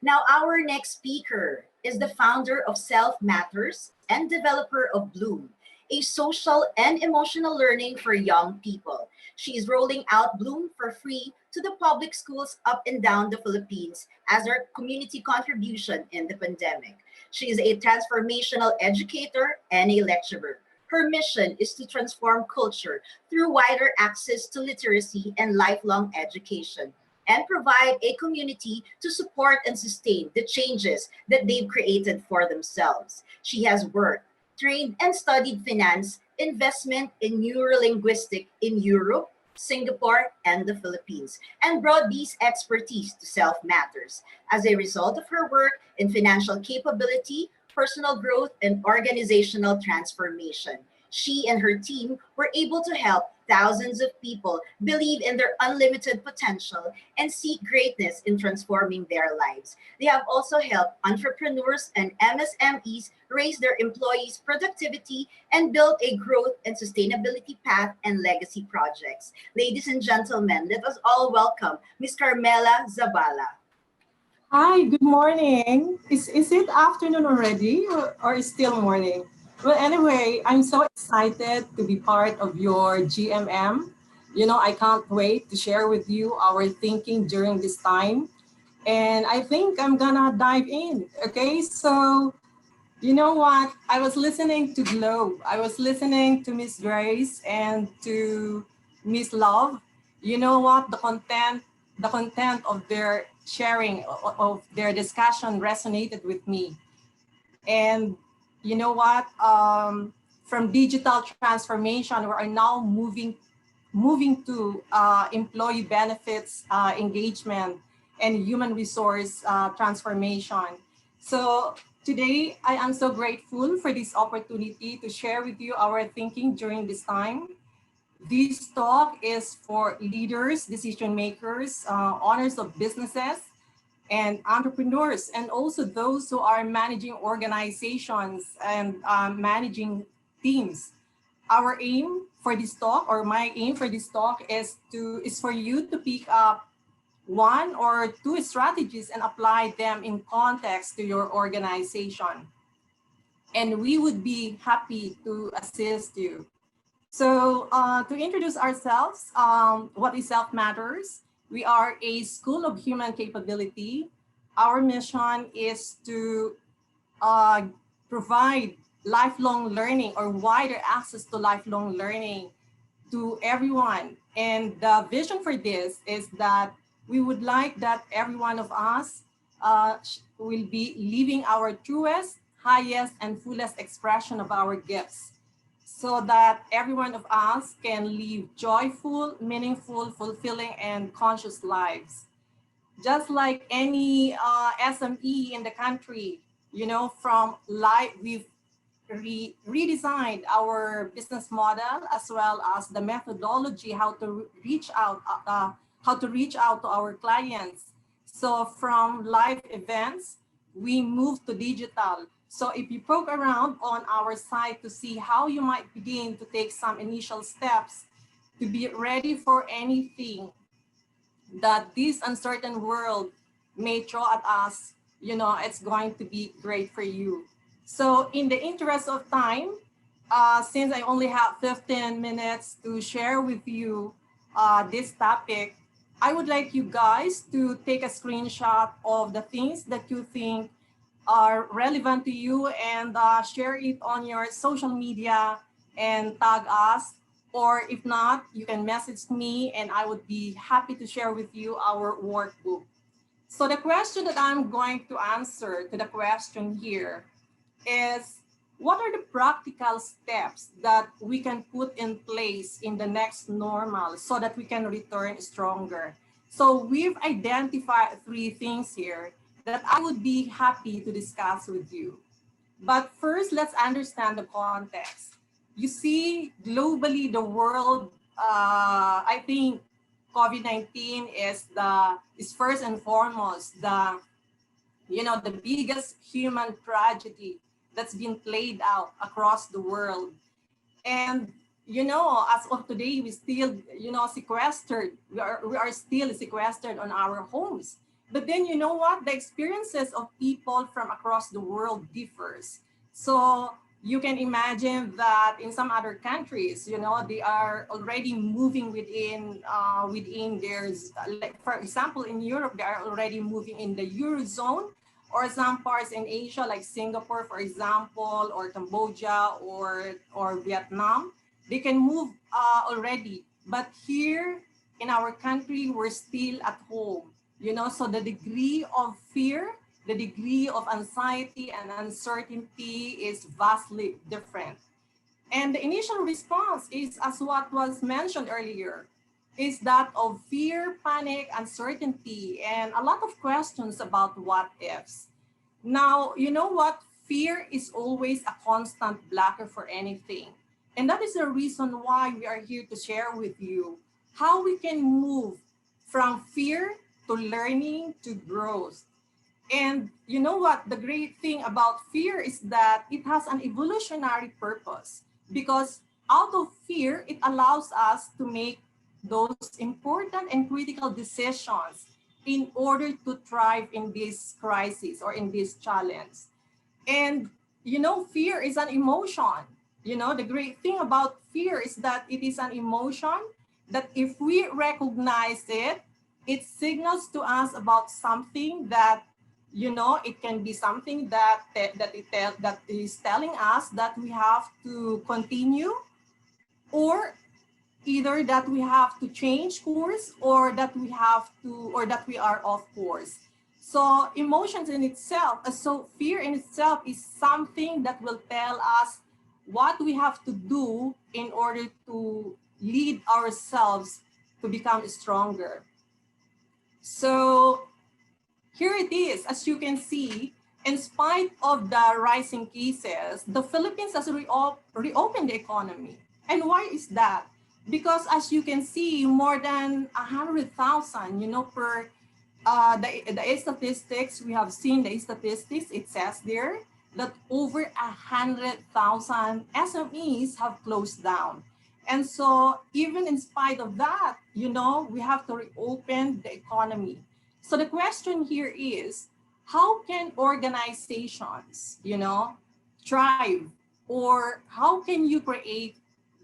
Now, our next speaker is the founder of SELFMatters and developer of Bloom, a social and emotional learning for young people. She is rolling out Bloom for free to the public schools up and down the Philippines as her community contribution in the pandemic. She is a transformational educator and a lecturer. Her mission is to transform culture through wider access to literacy and lifelong education, and provide a community to support and sustain the changes that they've created for themselves. She has worked, trained, and studied finance, investment, in neurolinguistic in Europe, Singapore, and the Philippines, and brought these expertise to SELFMatters. As a result of her work in financial capability, personal growth, and organizational transformation, she and her team were able to help thousands of people believe in their unlimited potential and seek greatness in transforming their lives. They have also helped entrepreneurs and MSMEs raise their employees' productivity and build a growth and sustainability path and legacy projects. Ladies and gentlemen, let us all welcome Ms. Carmela Zabala. Hi, good morning. Is it afternoon already or is still morning? Well, anyway, I'm so excited to be part of your GMM. I can't wait to share with you our thinking during this time. And I think I'm gonna dive in. Okay, so you know what? I was listening to Globe. I was listening to Miss Grace and to Miss Love. You know what? The content of their sharing of their discussion resonated with me. And you know what? From digital transformation, we are now moving to employee benefits engagement and human resource transformation. So today, I am so grateful for this opportunity to share with you our thinking during this time. This talk is for leaders, decision makers, owners of businesses, and entrepreneurs, and also those who are managing organizations and managing teams. Our aim for this talk, or my aim for this talk, is for you to pick up one or two strategies and apply them in context to your organization. And we would be happy to assist you. So to introduce ourselves, what is SELFMatters? We are a school of human capability. Our mission is to uh, provide lifelong learning or wider access to lifelong learning to everyone. And the vision for this is that we would like that every one of us will be living our truest, highest, and fullest expression of our gifts, so that every one of us can live joyful, meaningful, fulfilling, and conscious lives. Just like any SME in the country, from life, we've redesigned our business model as well as the methodology how to reach out to our clients. So from live events, we moved to digital. So if you poke around on our site to see how you might begin to take some initial steps to be ready for anything that this uncertain world may throw at us, it's going to be great for you. So in the interest of time, since I only have 15 minutes to share with you this topic, I would like you guys to take a screenshot of the things that you think are relevant to you and share it on your social media and tag us. Or if not, you can message me and I would be happy to share with you our workbook. So the question that I'm going to answer to the question here is, what are the practical steps that we can put in place in the next normal so that we can return stronger? So we've identified three things here that I would be happy to discuss with you. But first, let's understand the context. You see, globally, the world, I think COVID-19 is first and foremost the biggest human tragedy that's been played out across the world. And as of today, we still sequestered. We are still sequestered on our homes. But then you know what? The experiences of people from across the world differs. So you can imagine that in some other countries, they are already moving within like for example, in Europe, they are already moving in the Eurozone, or some parts in Asia, like Singapore, for example, or Cambodia, or Vietnam, they can move already. But here in our country, we're still at home. So the degree of fear, the degree of anxiety and uncertainty is vastly different. And the initial response is, as what was mentioned earlier, is that of fear, panic, uncertainty, and a lot of questions about what ifs. Now, you know what? Fear is always a constant blocker for anything. And that is the reason why we are here to share with you how we can move from fear to learning to growth. And you know what? The great thing about fear is that it has an evolutionary purpose, because out of fear, it allows us to make those important and critical decisions in order to thrive in this crisis or in this challenge. And fear is an emotion. The great thing about fear is that it is an emotion that if we recognize it, it signals to us about something that, it can be something that is telling us that we have to continue, or either that we have to change course, or that we are off course. So emotions in itself, so fear in itself is something that will tell us what we have to do in order to lead ourselves to become stronger. So here it is, as you can see, in spite of the rising cases, the Philippines has reopened the economy. And why is that? Because as you can see, more than 100,000, per the statistics, we have seen the statistics, it says there that over 100,000 SMEs have closed down. And so even in spite of that, we have to reopen the economy. So the question here is, how can organizations, thrive? Or how can you create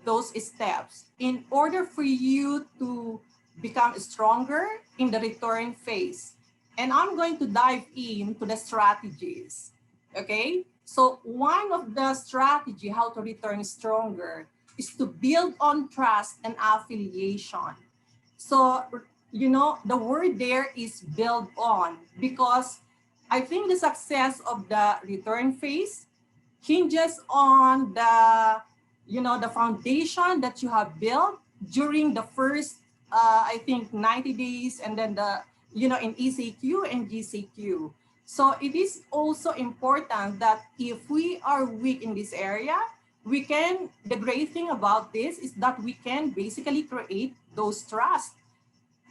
those steps in order for you to become stronger in the return phase? And I'm going to dive into the strategies, okay? So one of the strategy how to return stronger is to build on trust and affiliation. So, the word there is build on, because I think the success of the return phase hinges on the foundation that you have built during the first, I think, 90 days, and then in ECQ and GCQ. So it is also important that if we are weak in this area, the great thing about this is that we can basically create those trust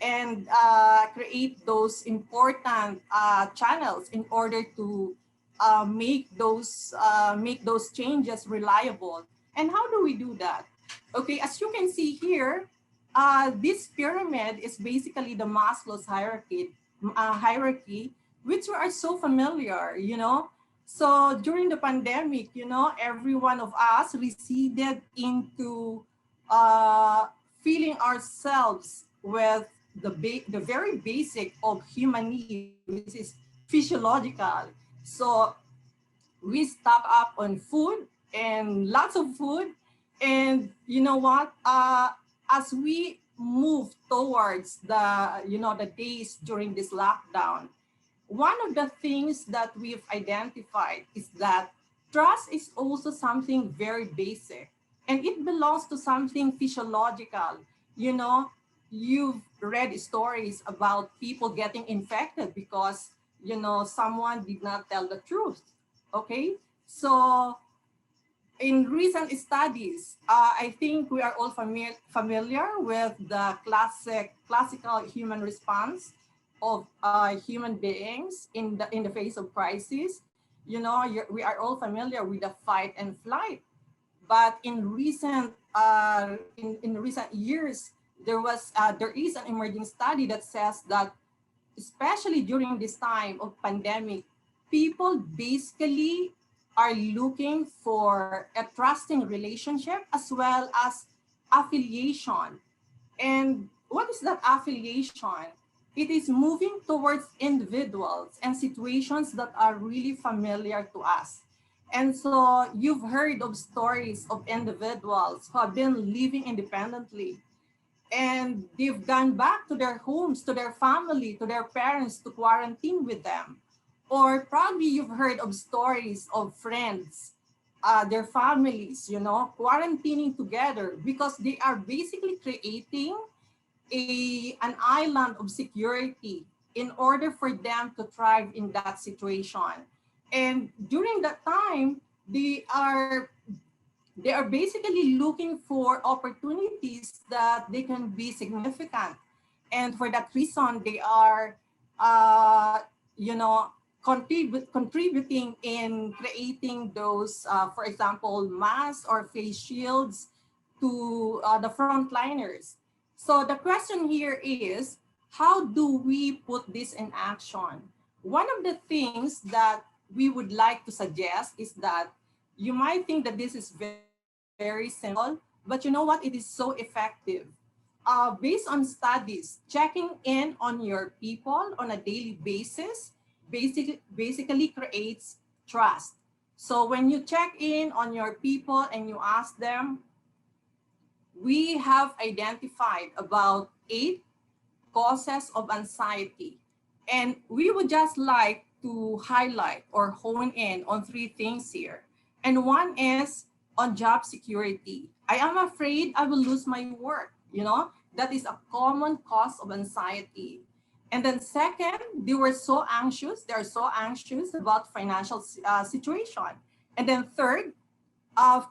and create those important channels in order to make those changes reliable. And how do we do that? Okay, as you can see here, this pyramid is basically the Maslow's hierarchy, which we are so familiar, So during the pandemic, every one of us receded into feeling ourselves with the very basic of human need, which is physiological. So we stock up on food, and lots of food. And you know what? As we move towards the days during this lockdown, one of the things that we've identified is that trust is also something very basic, and it belongs to something physiological. You've read stories about people getting infected because, someone did not tell the truth. Okay, so in recent studies, I think we are all familiar with the classical human response of human beings in the face of crisis. We are all familiar with the fight and flight. But in recent years, there is an emerging study that says that, especially during this time of pandemic, people basically are looking for a trusting relationship as well as affiliation. And what is that affiliation? It is moving towards individuals and situations that are really familiar to us. And so you've heard of stories of individuals who have been living independently, and they've gone back to their homes, to their family, to their parents to quarantine with them. Or probably you've heard of stories of friends, their families, quarantining together because they are basically creating an island of security in order for them to thrive in that situation. And during that time, they are basically looking for opportunities that they can be significant. And for that reason, they are, contributing in creating those, for example, masks or face shields to the frontliners. So the question here is, how do we put this in action? One of the things that we would like to suggest is that you might think that this is very simple, but you know what? It is so effective. Based on studies, checking in on your people on a daily basis basically creates trust. So when you check in on your people and you ask them, we have identified about 8 causes of anxiety. And we would just like to highlight or hone in on 3 things here. And one is on job security. I am afraid I will lose my work. That is a common cause of anxiety. And then second, they are so anxious about financial situation. And then third,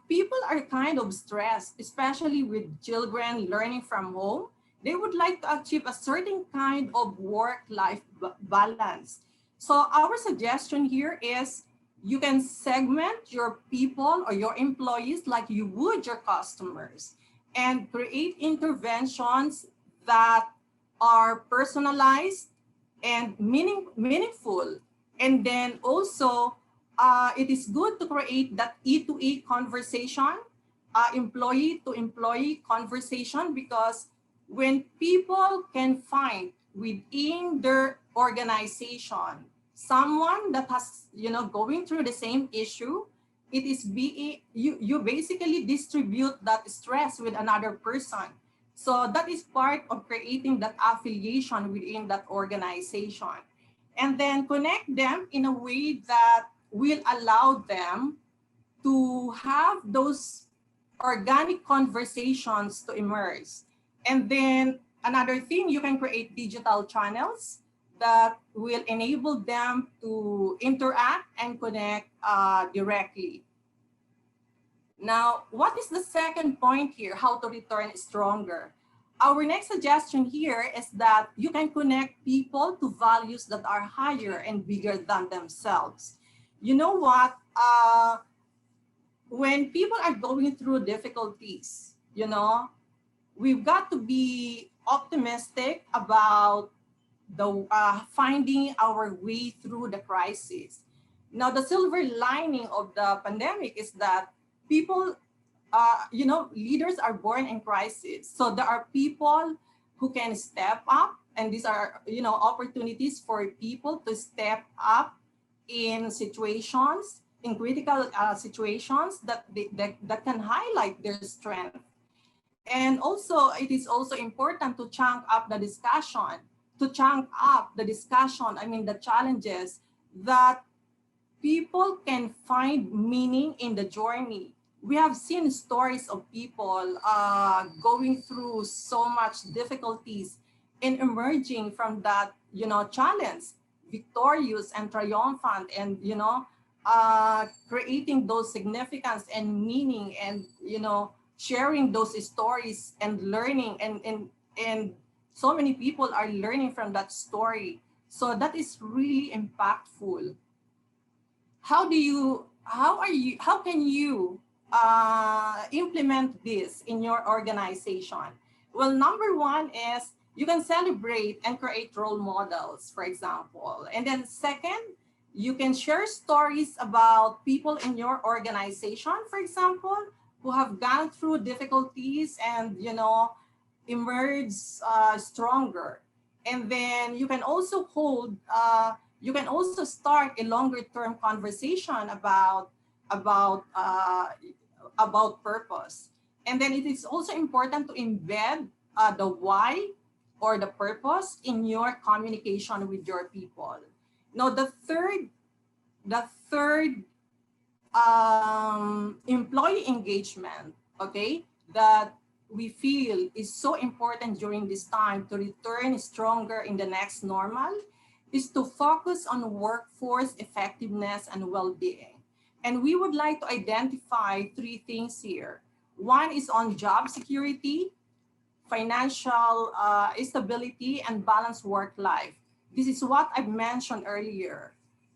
people are kind of stressed, especially with children learning from home. They would like to achieve a certain kind of work-life balance. So our suggestion here is you can segment your people or your employees like you would your customers and create interventions that are personalized and meaningful. And then also, it is good to create that E2E conversation, employee to employee conversation, because when people can find within their organization someone that has, going through the same issue, it is you basically distribute that stress with another person. So that is part of creating that affiliation within that organization. And then connect them in a way that will allow them to have those organic conversations to emerge. And then another thing, you can create digital channels that will enable them to interact and connect directly. Now, what is the second point here? How to return stronger? Our next suggestion here is that you can connect people to values that are higher and bigger than themselves. You know what? When people are going through difficulties, we've got to be optimistic about the finding our way through the crisis. Now, the silver lining of the pandemic is that people, leaders are born in crisis. So there are people who can step up, and these are, opportunities for people to step up in situations, in critical situations that can highlight their strength. And also, it is also important to chunk up the discussion, the challenges that people can find meaning in the journey. We have seen stories of people going through so much difficulties in emerging from that, challenge, victorious and triumphant, and, creating those significance and meaning, and, sharing those stories and learning, and so many people are learning from that story. So that is really impactful. How can you implement this in your organization? Well, number one is you can celebrate and create role models, for example. And then second, you can share stories about people in your organization, for example, who have gone through difficulties and, emerge stronger. And then you can also start a longer term conversation about purpose. And then it is also important to embed the why or the purpose in your communication with your people. Now, the third employee engagement, okay, that we feel is so important during this time to return stronger in the next normal, is to focus on workforce effectiveness and well-being. And we would like to identify 3 things here. One is on job security, financial stability, and balanced work life. This is what I mentioned earlier.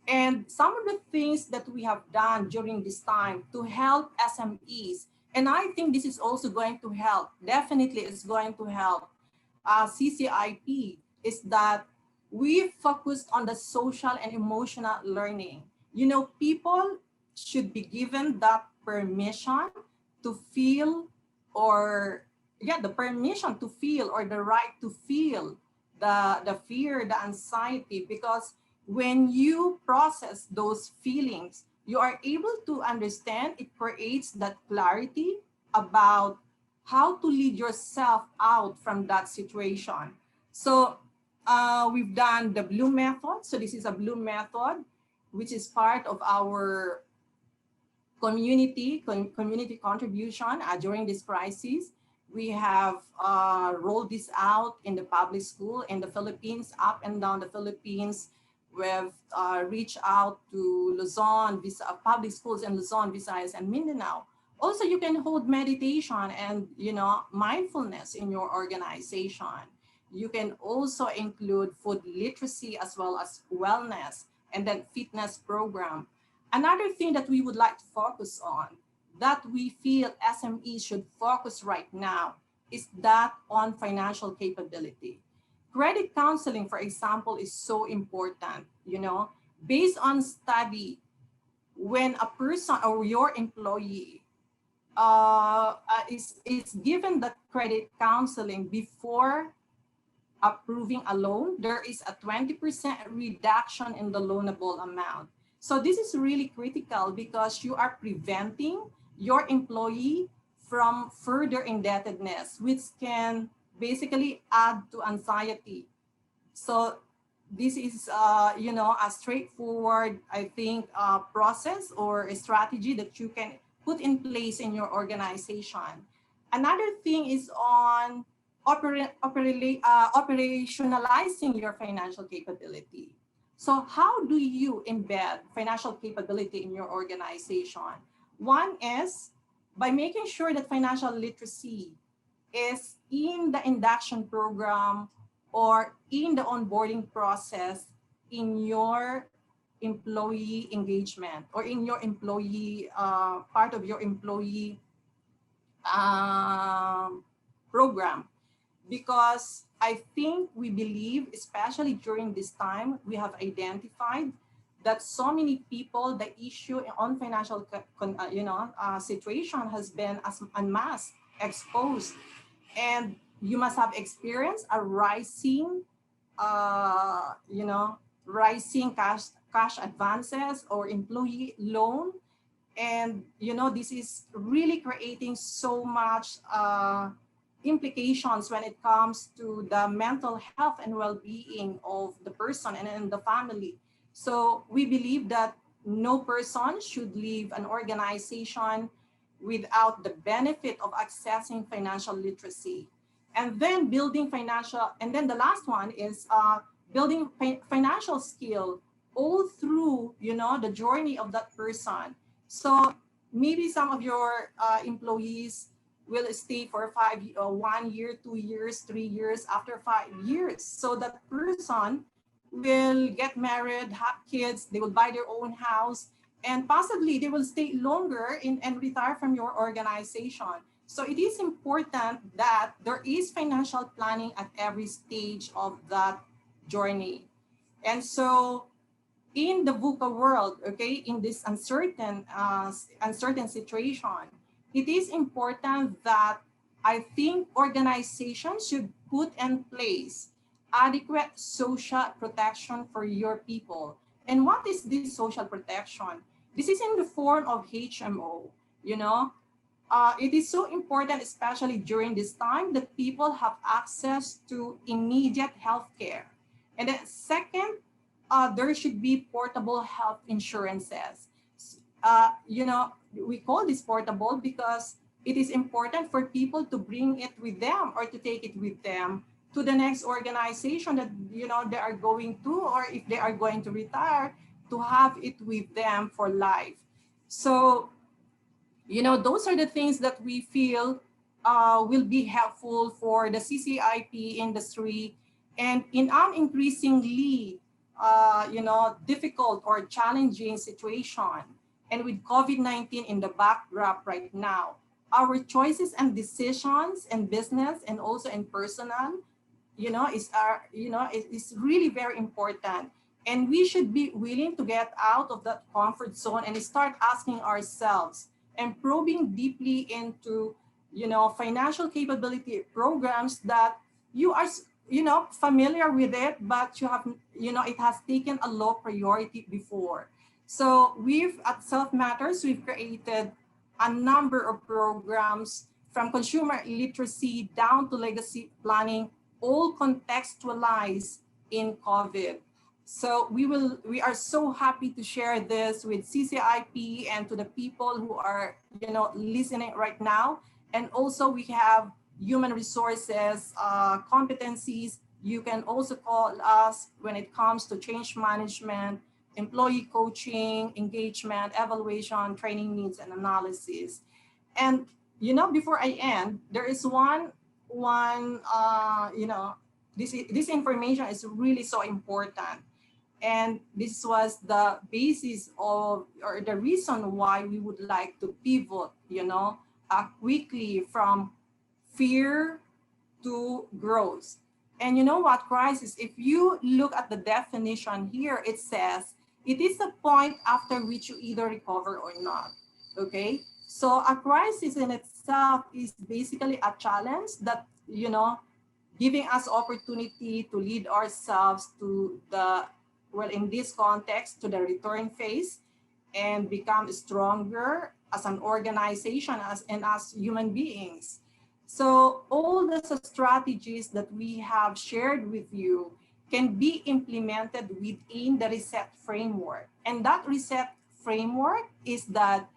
And some of the things that we have done during this time to help SMEs, and I think this is also going to help, definitely it's going to help CCIP, is that we focused on the social and emotional learning. People should be given that permission to feel, or the permission to feel, or the right to feel the fear, the anxiety, because when you process those feelings, you are able to understand, it creates that clarity about how to lead yourself out from that situation. So we've done the blue method. So this is a blue method, which is part of our community contribution during this crisis. We have rolled this out in the public school in the Philippines, up and down the Philippines. We've reached out to Luzon, public schools in Luzon, Visayas, and Mindanao. Also, you can hold meditation and mindfulness in your organization. You can also include food literacy as well as wellness, and then fitness program. Another thing that we would like to focus on, that we feel SMEs should focus right now, is that on financial capability. Credit counseling, for example, is so important. Based on study, when a person or your employee is given that credit counseling before approving a loan, there is a 20% reduction in the loanable amount. So this is really critical because you are preventing your employee from further indebtedness, which can basically add to anxiety. So this is, a straightforward, I think, process or a strategy that you can put in place in your organization. Another thing is on operationalizing your financial capability. So how do you embed financial capability in your organization? One is by making sure that financial literacy is in the induction program or in the onboarding process in your employee engagement, or in your employee, part of your employee program. Because I think we believe, especially during this time, we have identified that so many people, the issue on financial situation has been en masse exposed. And you must have experienced a rising, rising cash advances or employee loan. And, this is really creating so much implications when it comes to the mental health and well-being of the person and the family. So we believe that no person should leave an organization without the benefit of accessing financial literacy. And then building financial, and then the last one is building financial skill all through, the journey of that person. So maybe some of your employees will stay for 1 year, 2 years, 3 years, after 5 years. So that person will get married, have kids, they will buy their own house, and possibly they will stay longer and retire from your organization. So it is important that there is financial planning at every stage of that journey. And so in the VUCA world, okay, in this uncertain situation, it is important that I think organizations should put in place adequate social protection for your people. And what is this social protection? This is in the form of HMO, it is so important, especially during this time, that people have access to immediate health care. And then second, there should be portable health insurances. We call this portable because it is important for people to bring it with them or to take it with them to the next organization that they are going to, or if they are going to retire, to have it with them for life. So those are the things that we feel will be helpful for the CCIP industry. And in an increasingly difficult or challenging situation, and with COVID-19 in the backdrop right now, our choices and decisions in business and also in personal, is really very important. And we should be willing to get out of that comfort zone and start asking ourselves and probing deeply into, financial capability programs that you are, familiar with it, but you have, it has taken a low priority before. So at SELFMatters, we've created a number of programs from consumer literacy down to legacy planning, all contextualized in COVID. So we are so happy to share this with CCIP and to the people who are, listening right now. And also we have human resources, competencies. You can also call us when it comes to change management, employee coaching, engagement, evaluation, training needs, and analysis. And, before I end, there is this information is really so important. And this was the basis of, or the reason why we would like to pivot, quickly from fear to growth. And you know what, crisis, if you look at the definition here, it says, it is a point after which you either recover or not, okay? So a crisis in itself is basically a challenge that, giving us opportunity to lead ourselves to the, well, in this context, to the return phase and become stronger as an organization and as human beings. So all the strategies that we have shared with you can be implemented within the reset framework. And that reset framework is that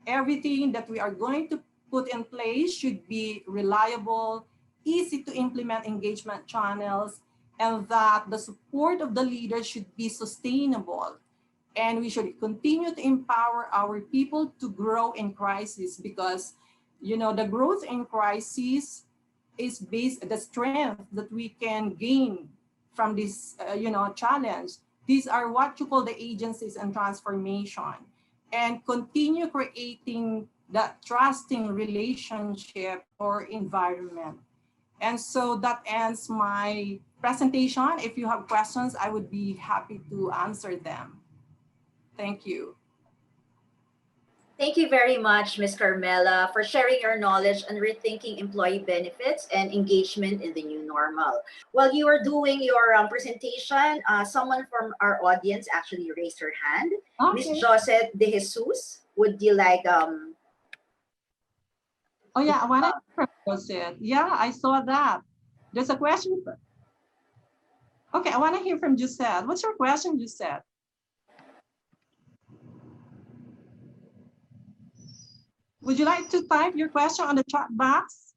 everything that we are going to put in place should be reliable, easy to implement engagement channels, and that the support of the leaders should be sustainable. And we should continue to empower our people to grow in crisis, because, the growth in crisis is based, the strength that we can gain from this, challenge. These are what you call the agencies and transformation, and continue creating that trusting relationship or environment. And so that ends my presentation. If you have questions, I would be happy to answer them. Thank you. Thank you very much, Ms. Carmela, for sharing your knowledge on rethinking employee benefits and engagement in the new normal. While you were doing your presentation, someone from our audience actually raised her hand. Okay. Ms. Josette De Jesus, would you like... Oh yeah, I want to hear from Josette. Yeah, I saw that. There's a question. Okay, I want to hear from Josette. What's your question, Josette? Would you like to type your question on the chat box?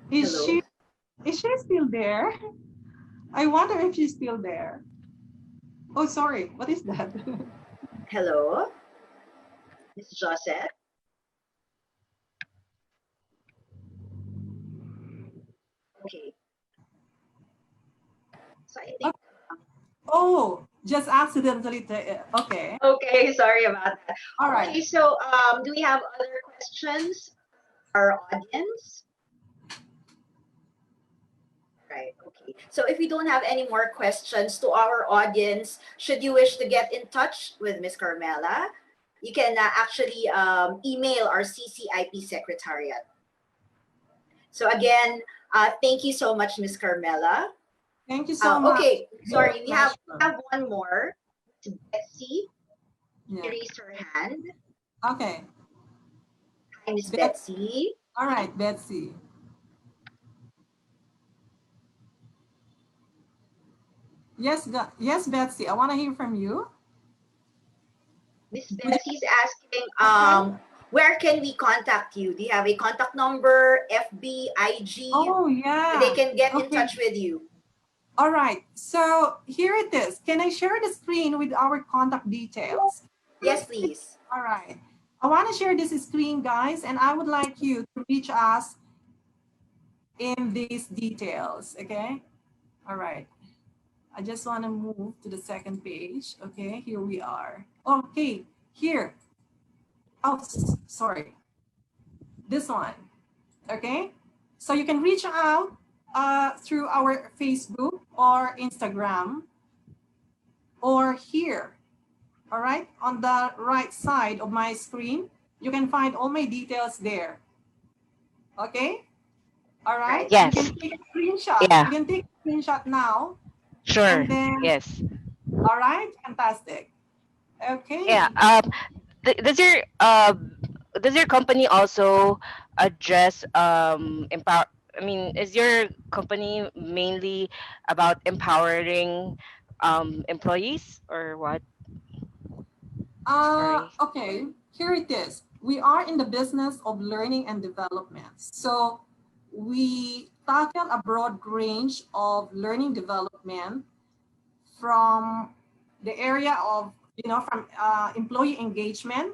Is she still there? I wonder if she's still there. Oh, sorry. What is that? Hello, Ms. Josette. Okay. So I think... Oh, just accidentally. Okay. Okay, sorry about that. All right. Okay, so do we have other questions for our audience? Right, okay. So if we don't have any more questions to our audience, should you wish to get in touch with Ms. Carmela, you can actually email our CCIP Secretariat. So again, thank you so much, Ms. Carmela. Thank you so much. Okay, sorry, we have one more. Betsy, Yeah. raised her hand. Okay. Hi, Ms. Betsy. All right, Betsy. Yes, Betsy, I want to hear from you. Miss Betsy is asking, where can we contact you? Do you have a contact number, FB, IG? Oh, yeah. They can get in touch with you. All right, so here it is. Can I share the screen with our contact details? Yes, please. All right. I want to share this screen, guys, and I would like you to reach us in these details, okay? All right. I just want to move to the second page. Okay, here we are. Okay, here. Oh, sorry. This one. Okay, so you can reach out through our Facebook or Instagram or here. All right, on the right side of my screen, you can find all my details there. Okay. All right. You Yes. can take a screenshot. Yeah. You can take a screenshot now. Sure. And then, Yes. all right, fantastic. Okay. Yeah. Does your company also address empower? I mean, is your company mainly about empowering employees or what? Sorry. Okay, here it is. We are in the business of learning and development. So we tackle a broad range of learning development from the area of, from employee engagement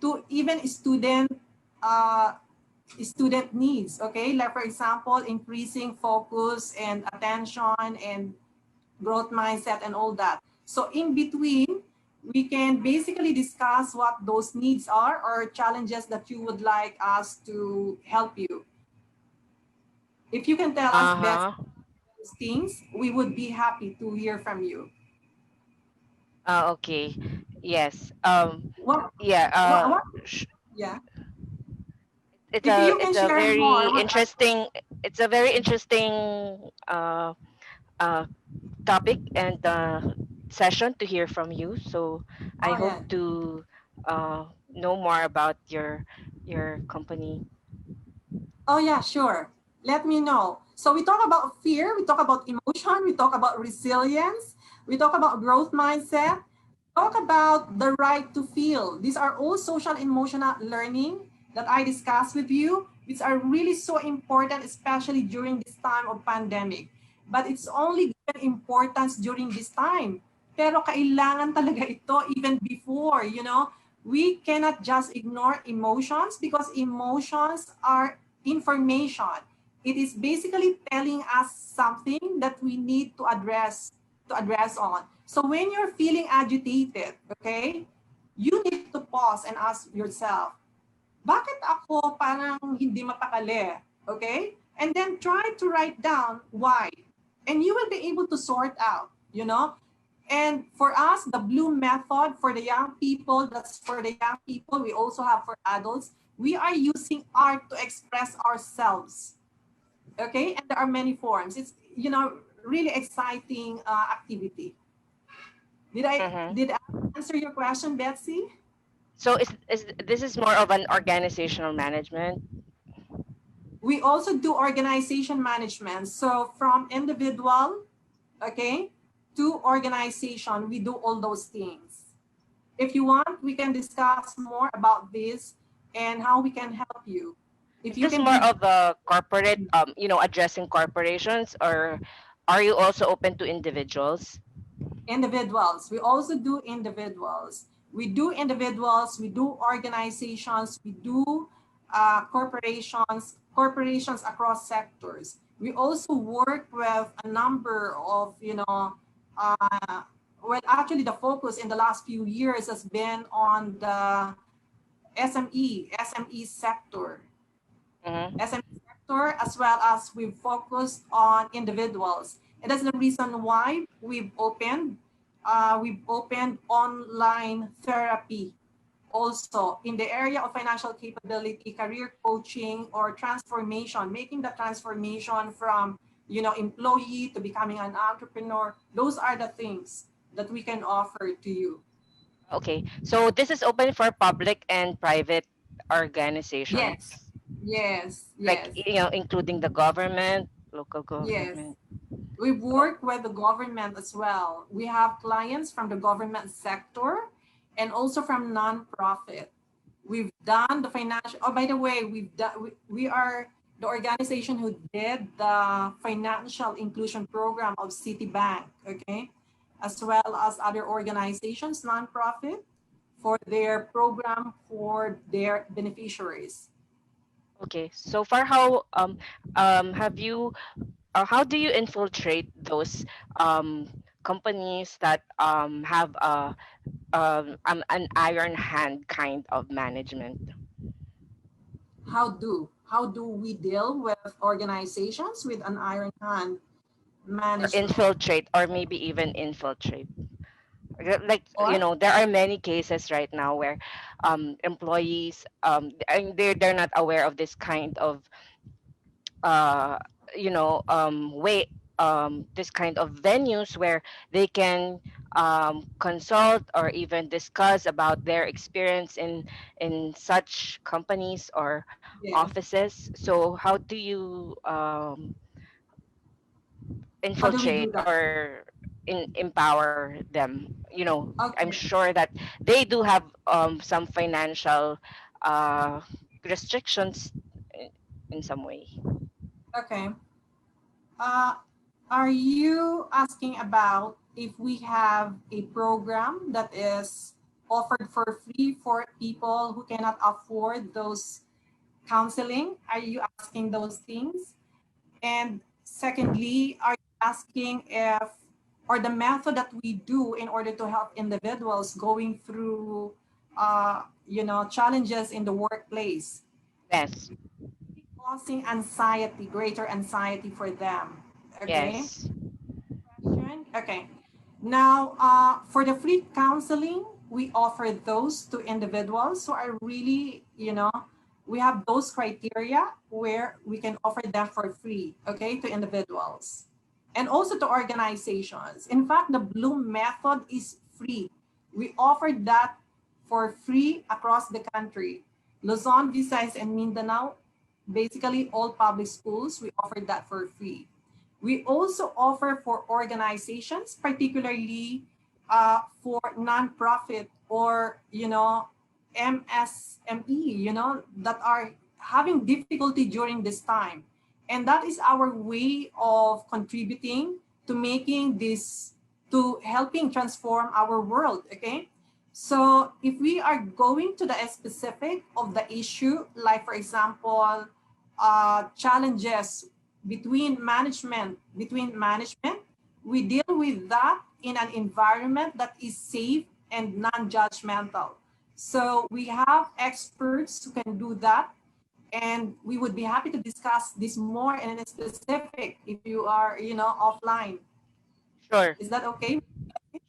to even student needs, okay? Like for example, increasing focus and attention and growth mindset and all that. So in between, we can basically discuss what those needs are or challenges that you would like us to help you. If you can tell us best Uh-huh. those things, we would be happy to hear from you. Okay. Yes. What, Yeah. what, yeah. It's If a you can it's a share more, very interesting uh uh topic and session to hear from you. So I oh hope yeah. to know more about your company. Oh yeah, sure. Let me know. So we talk about fear, we talk about emotion, we talk about resilience, we talk about growth mindset, talk about the right to feel. These are all social emotional learning that I discussed with you, which are really so important, especially during this time of pandemic. But it's only given importance during this time. Pero kailangan talaga ito even before, we cannot just ignore emotions because emotions are information. It is basically telling us something that we need to address on. So when you're feeling agitated, okay, you need to pause and ask yourself, bakit ako parang hindi mapakali? Okay? And then try to write down why. And you will be able to sort out. And for us, the Bloom method for the young people, that's for the young people, we also have for adults, we are using art to express ourselves. Okay? And there are many forms. It's, really exciting activity. Did I Mm-hmm. did I answer your question, Betsy? So is this is more of an organizational management? We also do organization management. So from individual, okay, to organization, we do all those things. If you want, we can discuss more about this and how we can help you. If Is you this can more be of a corporate, addressing corporations, or are you also open to individuals? individuals, we also do individuals. We do individuals, we do organizations, we do corporations across sectors. We also work with a number of, well, actually the focus in the last few years has been on the SME sector. Mm-hmm. SME sector, as well as we've focused on individuals. And that's the reason why we've opened online therapy also in the area of financial capability, career coaching, or transformation, making the transformation from, employee to becoming an entrepreneur. Those are the things that we can offer to you. Okay, so this is open for public and private Yes, organizations, yes, like yes, including the government, local yes. government. We Oh, work with the government as well. We have clients from the government sector and also from nonprofit. We've done the financial, oh, by the way, we are the organization who did the financial inclusion program of Citibank, okay? As well as other organizations, nonprofit, for their program for their beneficiaries. okay. So far, have you how do you infiltrate those companies that have an iron hand kind of management? How do? how do we deal with organizations with an iron hand Or management? infiltrate, or maybe even infiltrate. Like, Or there are many cases right now where employees, and they're not aware of this kind of uh way, this kind of venues where they can consult or even discuss about their experience in such companies or yes, offices. So how do you how do we infiltrate do that? or empower them? I'm Okay, sure that they do have some financial uh restrictions in some way. okay. Uh, are you asking about if we have a program that is offered for free for people who cannot afford those counseling? Are you asking those things? And secondly, are you asking if, or the method that we do in order to help individuals going through, challenges in the workplace, Yes. causing anxiety, greater anxiety for them? Okay. Yes. Question? Okay. Now, for the free counseling, we offer those to individuals who are really, we have those criteria where we can offer them for free, okay, to individuals and also to organizations. In fact, the Bloom method is free. We offer that for free across the country. Luzon, Visayas, and Mindanao, basically all public schools, we offer that for free. We also offer for organizations, particularly for nonprofit or, MSME, that are having difficulty during this time. And that is our way of contributing to making this, to helping transform our world, okay? So if we are going to the specific of the issue, like for example, challenges between management, we deal with that in an environment that is safe and non-judgmental. So we have experts who can do that, and we would be happy to discuss this more in a specific if you are, offline. Sure. Is that okay?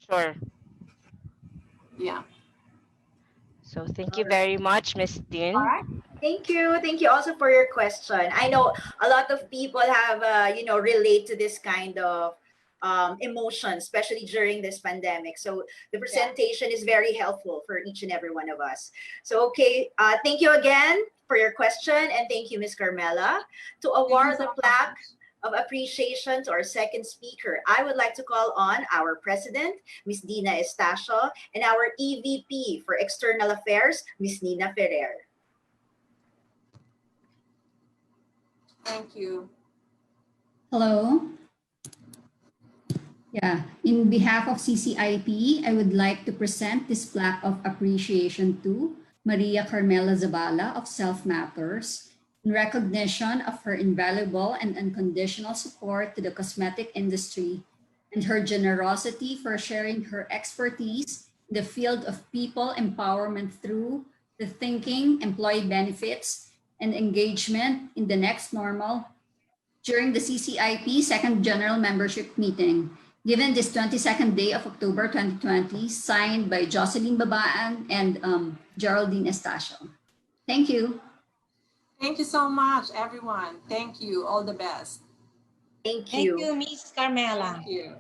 Sure. Yeah. So thank All you right. very much, Miss All Tin. right. Thank you. Thank you also for your question. I know a lot of people have, relate to this kind of emotion, especially during this pandemic. So the Yeah. presentation is very helpful for each and every one of us. So, okay, thank you again for your question. And thank you, Ms. Carmela. To Thank you award so the much. plaque of appreciation to our second speaker, I would like to call on our president, Ms. Dina Estacio, and our EVP for External Affairs, Ms. Nina Ferrer. Thank you. Hello. Yeah, in behalf of CCIP, I would like to present this plaque of appreciation to Maria Carmela Zabala of SELFMatters in recognition of her invaluable and unconditional support to the cosmetic industry and her generosity for sharing her expertise in the field of people empowerment through the thinking, employee benefits, and engagement in the next normal during the CCIP Second General Membership Meeting, given this 22nd day of October 2020, signed by Jocelyn Babaan and Geraldine Estacio. Thank you. Thank you so much, everyone. Thank you. All the best. Thank Thank you. you, Miss Carmela. Thank you.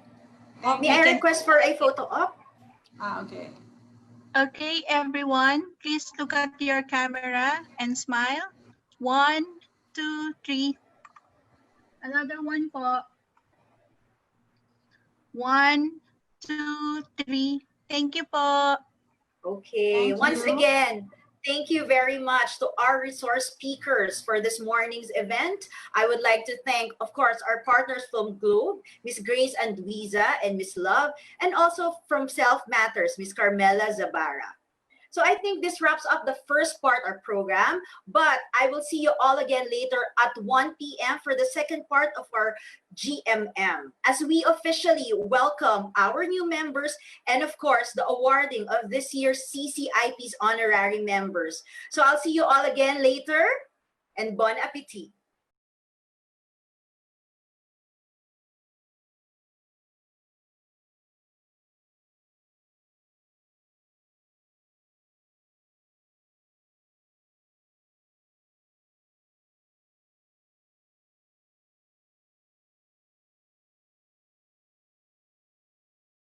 Hope May we I can request for a photo op? Okay. Okay, everyone, please look at your camera and smile. 1, 2, 3. Another one po. 1, 2, 3. Thank you po. Okay, Thank once you. again, thank you very much to our resource speakers for this morning's event. I would like to thank, of course, our partners from Globe, Miss Grace Anduiza and Miss Love, and also from Self Matters, Miss Carmela Zabara. So I think this wraps up the first part of our program, but I will see you all again later at 1 p.m. for the second part of our GMM, as we officially welcome our new members and, of course, the awarding of this year's CCIP's honorary members. So I'll see you all again later. and bon appetit.